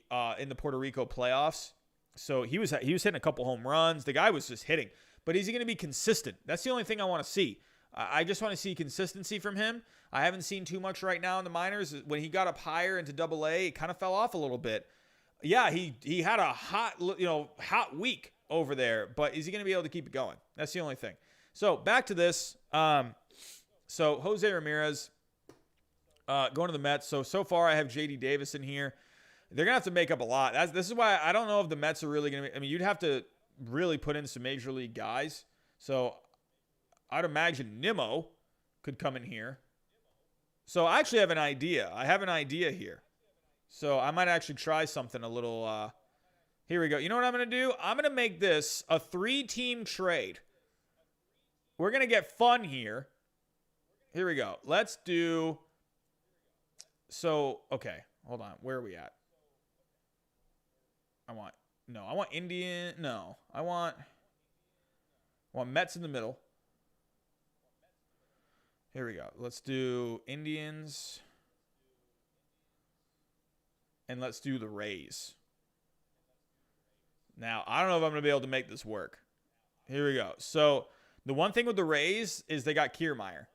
Puerto Rico playoffs. So he was hitting a couple home runs. The guy was just hitting. But is he going to be consistent? That's the only thing I want to see. I just want to see consistency from him. I haven't seen too much right now in the minors. When he got up higher into Double-A, it kind of fell off a little bit. Yeah, he had a hot week over there, but is he going to be able to keep it going? That's the only thing. So back to this. So Jose Ramirez going to the Mets. So far I have J.D. Davis in here. They're going to have to make up a lot. This is why I don't know if the Mets are really going to – I mean, you'd have to really put in some major league guys. So I'd imagine Nimmo could come in here. So I actually have an idea. I have an idea here. So I might actually try something a little here we go. You know what I'm going to do? I'm going to make this a 3-team trade. We're going to get fun here. Here we go. Let's do. So, okay. Hold on. Where are we at? I want Indian. No. I want Mets in the middle. Here we go. Let's do Indians. And let's do the Rays. Now, I don't know if I'm going to be able to make this work. Here we go. So, the one thing with the Rays is they got Kiermaier.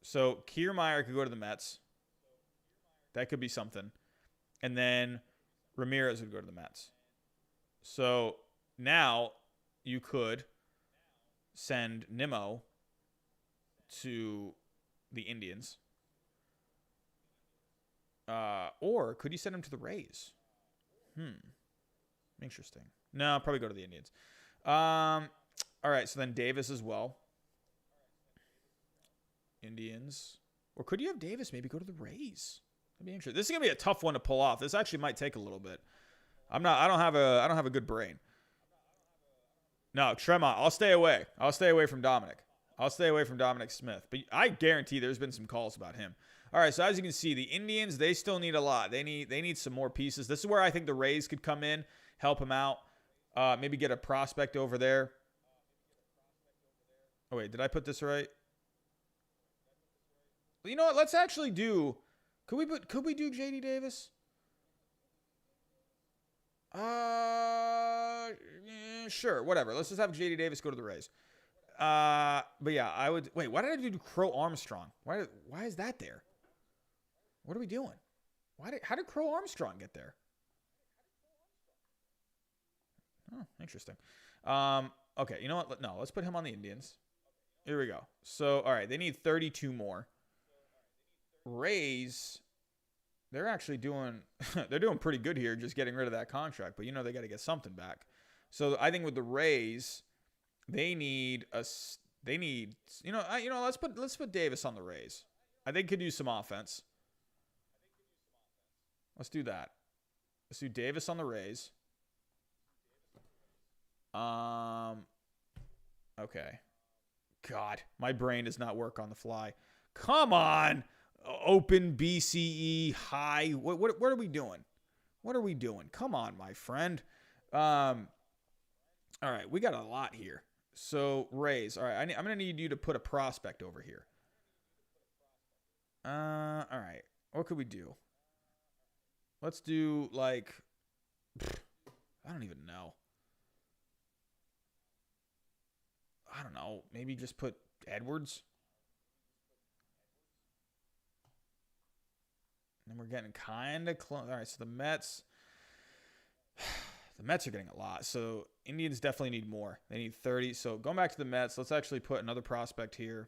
So, Kiermaier could go to the Mets. That could be something. And then Ramirez would go to the Mets. So, now you could send Nimmo to the Indians. Or could you send him to the Rays? Interesting. No, I'll probably go to the Indians. All right, so then Davis as well. Indians. Or could you have Davis maybe go to the Rays? That'd be interesting. This is gonna be a tough one to pull off. This actually might take a little bit. I don't have a good brain. No, Tremont. I'll stay away. I'll stay away from Dominic. I'll stay away from Dominic Smith. But I guarantee there's been some calls about him. All right, so as you can see, the Indians, they still need a lot. They need some more pieces. This is where I think the Rays could come in, help him out. Maybe get a prospect over there. Oh, wait, did I put this right? You know what? Let's actually do... Could we do J.D. Davis? Sure, whatever. Let's just have J.D. Davis go to the Rays. But yeah, I would... Wait, why did I do Crow Armstrong? Why is that there? What are we doing? How did Crow Armstrong get there? Oh, interesting. Okay, you know what? No, let's put him on the Indians. Here we go. So, all right, they need 32 more. Rays, they're actually doing they're doing pretty good here, just getting rid of that contract. But you know they got to get something back. So I think with the Rays, let's put Davis on the Rays. I think could use some offense. Let's do that. Let's do Davis on the Rays. Okay. God, my brain does not work on the fly. Come on. Open BCE high. What are we doing? What are we doing? Come on, my friend. All right, we got a lot here. So Rays. All right, I'm gonna need you to put a prospect over here. All right. What could we do? Let's do like I don't even know. I don't know. Maybe just put Edwards. And we're getting kind of close. All right, so the Mets are getting a lot. So Indians definitely need more. They need 30. So going back to the Mets, let's actually put another prospect here.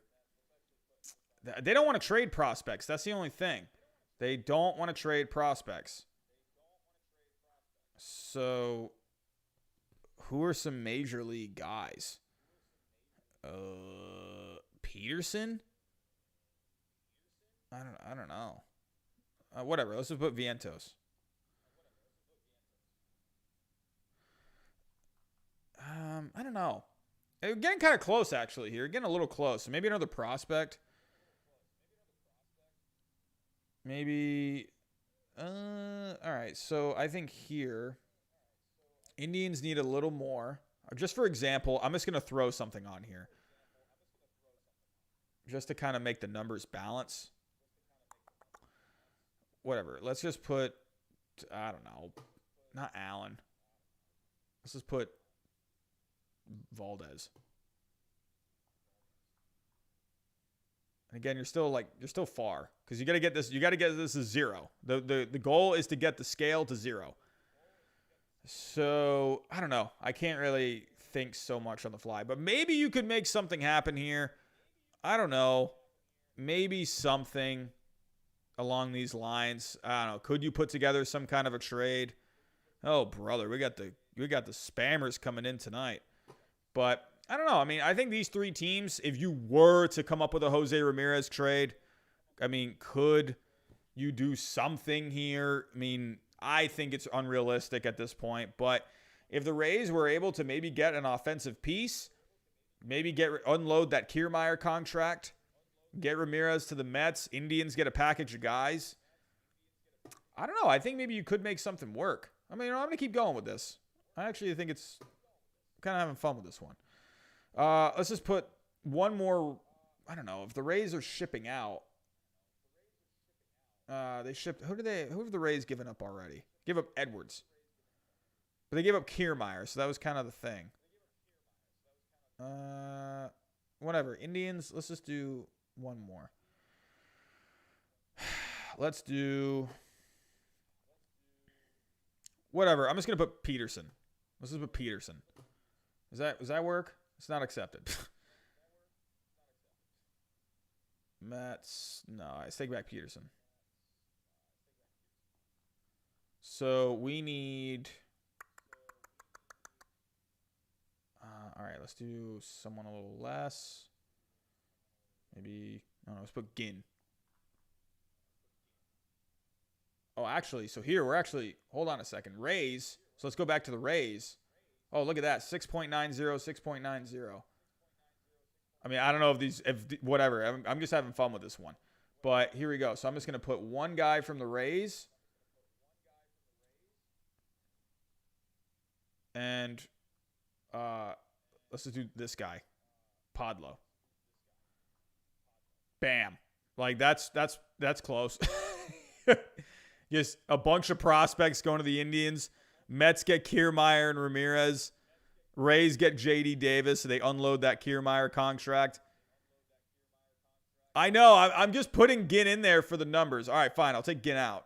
They don't want to trade prospects. That's the only thing. They don't want to trade prospects. So who are some major league guys? Peterson? I don't know. Whatever. Let's just put Vientos. I don't know. We're getting kind of close, actually, here. Getting a little close. So maybe another prospect. Maybe. All right. So I think here, Indians need a little more. Just for example, I'm just going to throw something on here. Just to kind of make the numbers balance. Whatever. Let's just put, I don't know, not Allen. Let's just put Valdez. And again, you're still far because you got to get this. You got to get this to 0. The goal is to get the scale to 0. So I don't know. I can't really think so much on the fly, but maybe you could make something happen here. I don't know. Maybe something along these lines. I don't know. Could you put together some kind of a trade? Oh, brother, we got the spammers coming in tonight. But I don't know. I mean, I think these 3 teams, if you were to come up with a Jose Ramirez trade, I mean, could you do something here? I mean, I think it's unrealistic at this point. But if the Rays were able to maybe get an offensive piece, maybe unload that Kiermaier contract, Get Ramirez to the Mets. Indians get a package of guys. I don't know. I think maybe you could make something work. I mean, I'm going to keep going with this. I actually think it's kind of having fun with this one. Let's just put one more. I don't know if the Rays are shipping out. They shipped. Who have the Rays given up already? Give up Edwards, but they gave up Kiermaier, so that was kind of the thing. Whatever. Indians. Let's just do one more. Let's do whatever. I'm just gonna put Peterson. Let's just put Peterson. Does that work? It's not accepted. Mets. No, I take back Peterson. So we need. All right, let's do someone a little less. Maybe, I don't know, let's put Ginn. Oh, actually, so here we're actually, hold on a second. Rays. So let's go back to the Rays. Oh, look at that. 6.90, 6.90. I mean, I don't know whatever. I'm just having fun with this one. But here we go. So I'm just going to put one guy from the Rays. And let's just do this guy. Podlo. Bam. Like that's close. Just a bunch of prospects going to the Indians. Mets get Kiermaier and Ramirez. Rays get J.D. Davis, so they unload that Kiermaier contract. I know. I'm just putting Ginn in there for the numbers. All right, fine. I'll take Ginn out.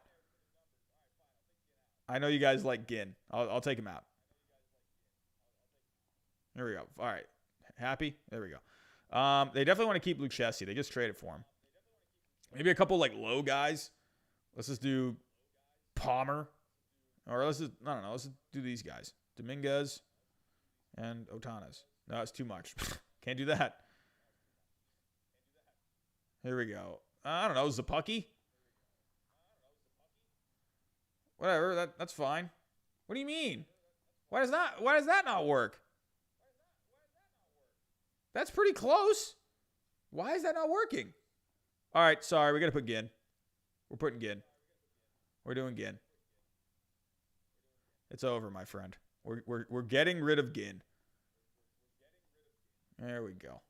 I know you guys like Ginn. I'll take him out. There we go. All right. Happy? There we go. They definitely want to keep Luke Chessie. They just traded for him. Maybe a couple like low guys. Let's just do Palmer. Or let's just, I don't know. Let's just do these guys. Dominguez and Otanas. No, it's too much. Can't do that. Here we go. I don't know. Zapucki? Whatever. That's fine. What do you mean? Why does that not work? That's pretty close. Why is that not working? All right, sorry. We got to put Ginn. We're putting Ginn. We're doing Ginn. It's over, my friend. We're getting rid of Ginn. There we go.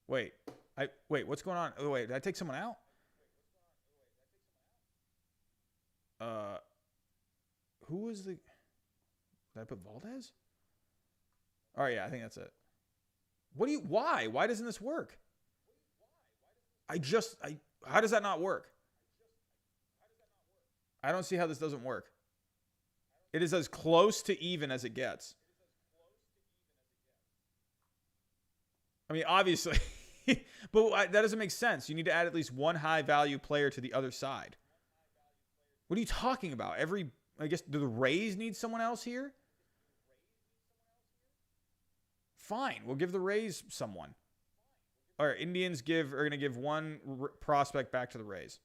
Wait, what's going on? Oh, wait, did I take someone out? Who was the? Did I put Valdez? All right, yeah, I think that's it. Why? Why doesn't this work? How does that not work? I don't see how this doesn't work. It is as close to even as it gets. I mean, obviously, but that doesn't make sense. You need to add at least one high-value player to the other side. What are you talking about? I guess, do the Rays need someone else here? Fine, we'll give the Rays someone. All right, Indians are going to give one prospect back to the Rays.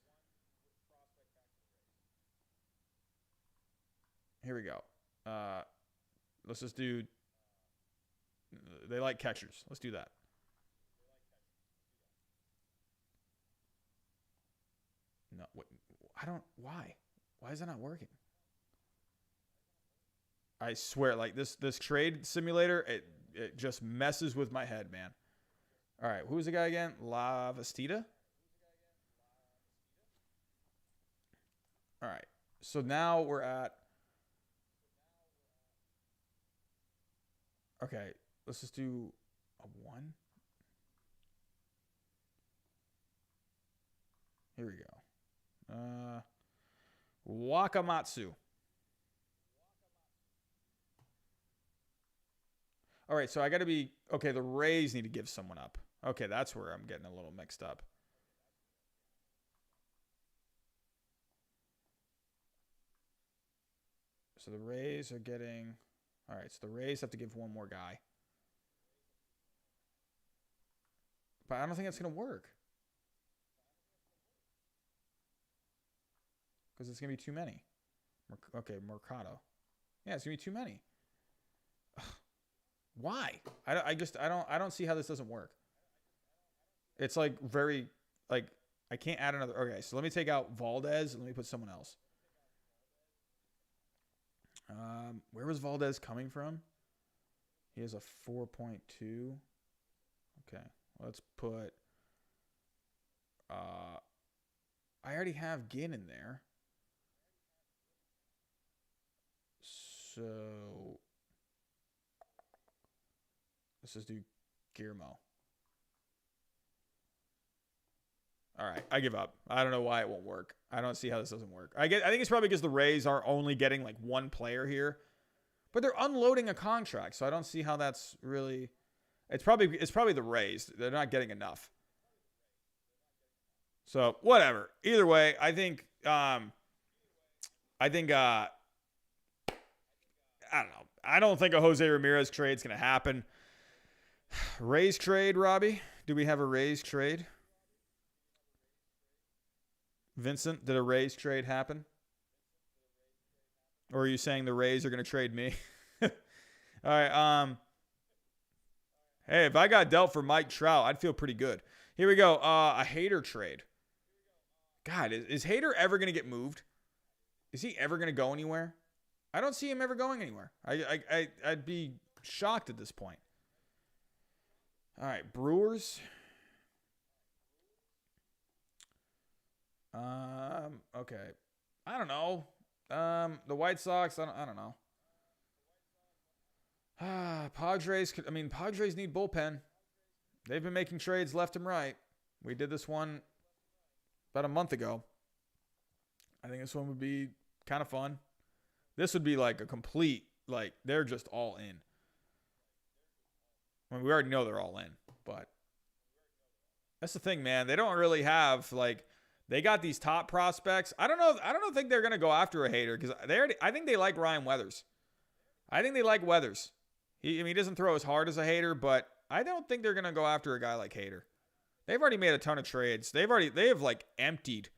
Here we go. Let's just do. They like catchers. Let's do that. No, why? Why is that not working? I swear, like this trade simulator, it just messes with my head, man. All right, who's the guy again? La Vestita? All right, so now we're at. Okay, let's just do a 1. Here we go. Wakamatsu. All right, so I got to be... Okay, the Rays need to give someone up. Okay, that's where I'm getting a little mixed up. So the Rays are getting... All right, so the Rays have to give one more guy. But I don't think that's going to work. Because it's going to be too many. Okay, Mercado. Yeah, it's going to be too many. Ugh. Why? I don't see how this doesn't work. It's like very like, I can't add another. Okay, so let me take out Valdez and let me put someone else. Where was Valdez coming from? He has a 4.2. Okay, let's put. I already have Ginn in there. So let's just do Guillermo. All right, I give up. I don't know why it won't work. I don't see how this doesn't work. I think it's probably because the Rays are only getting like one player here, but they're unloading a contract, so I don't see how that's really. It's probably the Rays. They're not getting enough. So whatever. Either way, I think I don't know. I don't think a Jose Ramirez trade is going to happen. Rays trade, Robbie? Do we have a Rays trade? Vincent, did a Rays trade happen? Or are you saying the Rays are going to trade me? All right. Hey, if I got dealt for Mike Trout, I'd feel pretty good. Here we go. A Hader trade. God, is Hader ever going to get moved? Is he ever going to go anywhere? I don't see him ever going anywhere. I'd be shocked at this point. All right, Brewers. Okay. I don't know. The White Sox, I don't know. Padres need bullpen. They've been making trades left and right. We did this one about a month ago. I think this one would be kind of fun. This would be like a complete, like, they're just all in. I mean, we already know they're all in, but that's the thing, man. They don't really have, like, they got these top prospects. I don't think they're going to go after a Hader because I think they like Ryan Weathers. I think they like Weathers. He doesn't throw as hard as a Hader, but I don't think they're going to go after a guy like Hader. They've already made a ton of trades. They have like emptied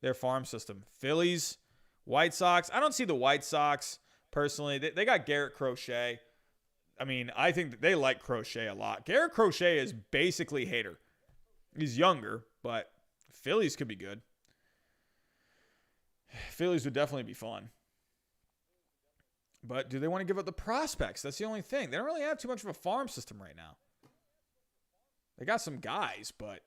their farm system. Phillies, White Sox. I don't see the White Sox personally. They got Garrett Crochet. I mean, I think that they like Crochet a lot. Garrett Crochet is basically Hader. He's younger, but Phillies could be good. Phillies would definitely be fun. But do they want to give up the prospects? That's the only thing. They don't really have too much of a farm system right now. They got some guys, but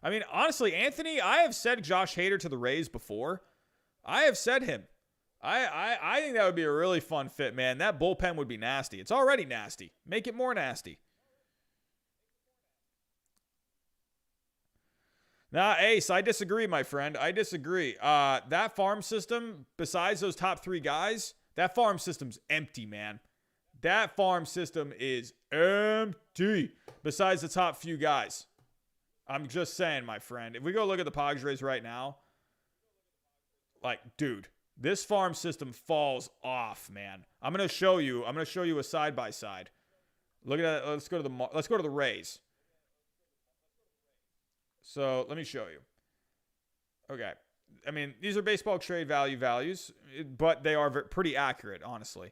I mean, honestly, Anthony, I have said Josh Hader to the Rays before. I have said him. I think that would be a really fun fit, man. That bullpen would be nasty. It's already nasty. Make it more nasty. Nah, Ace, I disagree, my friend. I disagree. That farm system, besides those top three guys, that farm system's empty, man. That farm system is empty, besides the top few guys. I'm just saying, my friend. If we go look at the Padres right now, like, dude, this farm system falls off, man. I'm gonna show you a side by side. Look at that. Let's go to the Rays. So let me show you. Okay. I mean, these are baseball trade values, but they are pretty accurate, honestly.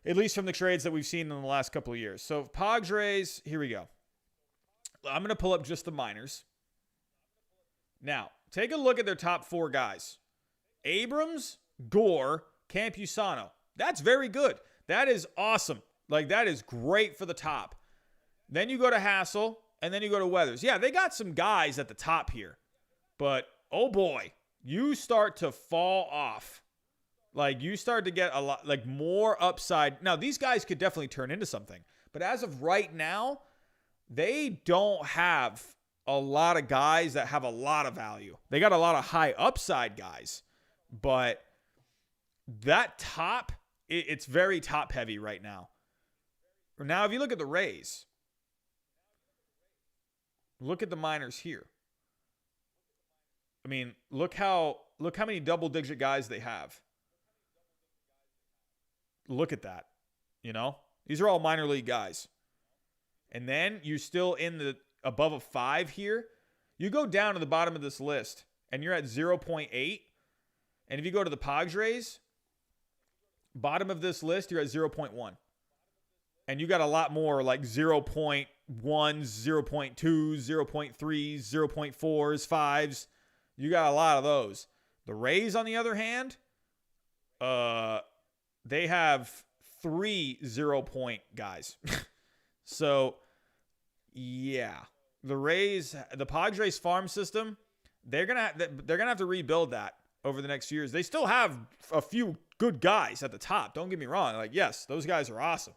At least from the trades that we've seen in the last couple of years. So Padres, here we go. I'm going to pull up just the minors. Now, take a look at their top four guys. Abrams, Gore, Campusano. That's very good. That is awesome. Like, that is great for the top. Then you go to Hassel, and then you go to Weathers. Yeah, they got some guys at the top here. But, oh boy, you start to fall off. Like, you start to get a lot, like, more upside. Now, these guys could definitely turn into something. But as of right now, they don't have a lot of guys that have a lot of value. They got a lot of high upside guys. But that top, it's very top heavy right now. Now, if you look at the Rays, look at the minors here. I mean, look how many double-digit guys they have. Look at that. You know? These are all minor league guys. And then you're still in the above a 5 here. You go down to the bottom of this list, and you're at 0.8. And if you go to the Padres, bottom of this list, you're at 0.1. And you got a lot more like 0.8, 0.2, 0.3, 0.4s, 5s. You got a lot of those. The Rays, on the other hand, they have 3 0-point guys. So, yeah. The Rays, the Padres farm system, they're gonna have to rebuild that over the next few years. They still have a few good guys at the top. Don't get me wrong. Like, yes, those guys are awesome.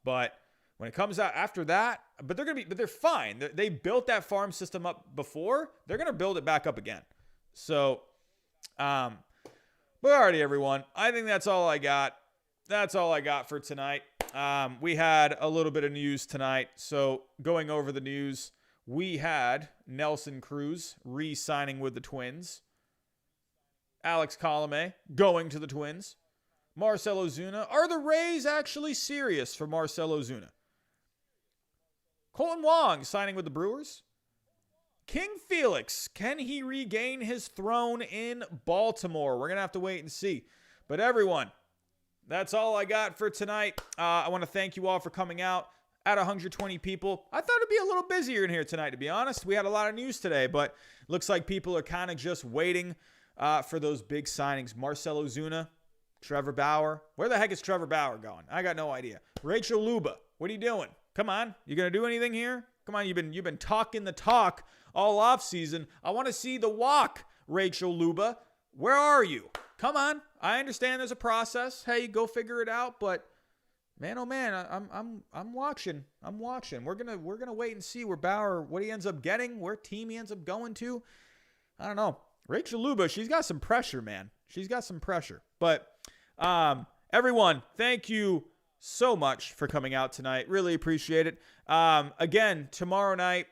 But when it comes out after that, but they're fine. They built that farm system up before. They're gonna build it back up again. So, but alrighty, everyone. I think that's all I got. That's all I got for tonight. We had a little bit of news tonight. So going over the news, we had Nelson Cruz re-signing with the Twins. Alex Colome going to the Twins. Marcell Ozuna. Are the Rays actually serious for Marcell Ozuna? Kolton Wong signing with the Brewers. King Felix, can he regain his throne in Baltimore? We're going to have to wait and see. But everyone, that's all I got for tonight. I want to thank you all for coming out. At 120 people. I thought it'd be a little busier in here tonight, to be honest. We had a lot of news today, but looks like people are kind of just waiting for those big signings. Marcell Ozuna, Trevor Bauer. Where the heck is Trevor Bauer going? I got no idea. Rachel Luba, what are you doing? Come on. You going to do anything here? Come on, you've been talking the talk all off season. I want to see the walk, Rachel Luba. Where are you? Come on. I understand there's a process. Hey, go figure it out, but man, oh man, I'm watching. I'm watching. We're gonna wait and see where Bauer, what he ends up getting, where team he ends up going to. I don't know. Rachel Luba, she's got some pressure, man. She's got some pressure. But everyone, thank you so much for coming out tonight. Really appreciate it. Again, tomorrow night,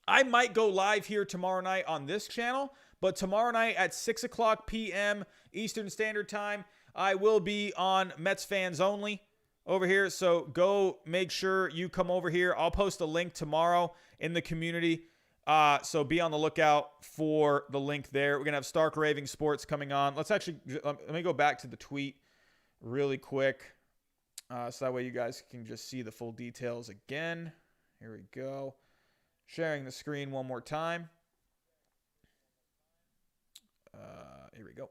I might go live here tomorrow night on this channel, but tomorrow night at 6 o'clock p.m. Eastern Standard Time, I will be on Mets Fans Only over here. So go make sure you come over here. I'll post a link tomorrow in the community. So be on the lookout for the link there. We're going to have Stark Raving Sports coming on. Let me go back to the tweet really quick. So that way you guys can just see the full details again. Here we go. Sharing the screen one more time. Here we go.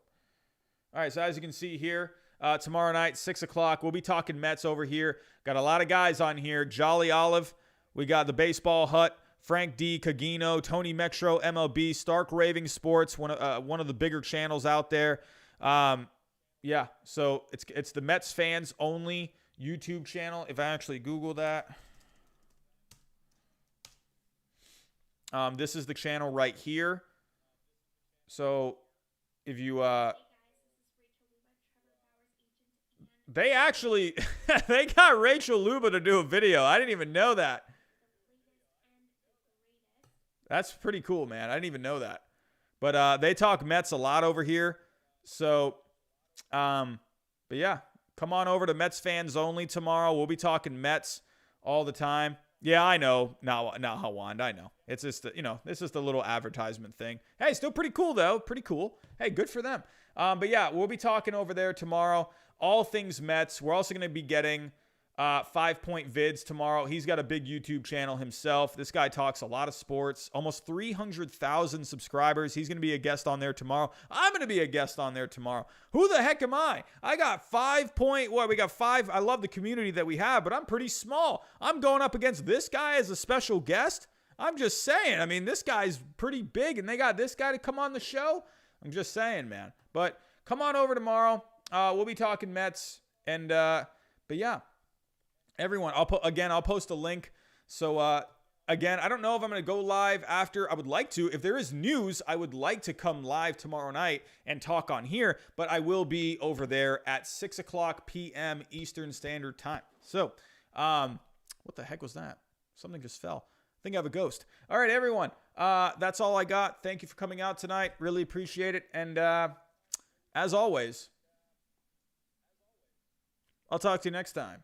All right. So as you can see here, tomorrow night, 6 o'clock, we'll be talking Mets over here. Got a lot of guys on here. Jolly Olive. We got the Baseball Hut. Frank D. Cagino. Tony Metro. MLB. Stark Raving Sports. One of the bigger channels out there. Yeah. So it's the Mets Fans Only YouTube channel. If I actually Google that. This is the channel right here. So if you... They actually, they got Rachel Luba to do a video. I didn't even know that. That's pretty cool, man. I didn't even know that. But they talk Mets a lot over here. So, but yeah, come on over to Mets Fans Only tomorrow. We'll be talking Mets all the time. Yeah, I know. Now, Hawand, I know. It's just, it's just a little advertisement thing. Hey, still pretty cool, though. Pretty cool. Hey, good for them. But yeah, we'll be talking over there tomorrow. All things Mets. We're also going to be getting 5 Point Vids tomorrow. He's got a big YouTube channel himself. This guy talks a lot of sports. Almost 300,000 subscribers. He's going to be a guest on there tomorrow. I'm going to be a guest on there tomorrow. Who the heck am I? I got 5 point... What? We got 5... I love the community that we have, but I'm pretty small. I'm going up against this guy as a special guest. I'm just saying. I mean, this guy's pretty big, and they got this guy to come on the show. I'm just saying, man. But come on over tomorrow. We'll be talking Mets, and but yeah, everyone. I'll post a link. So again, I don't know if I'm going to go live after. I would like to. If there is news, I would like to come live tomorrow night and talk on here. But I will be over there at 6 o'clock p.m. Eastern Standard Time. So, what the heck was that? Something just fell. I think I have a ghost. All right, everyone. That's all I got. Thank you for coming out tonight. Really appreciate it. And as always, I'll talk to you next time.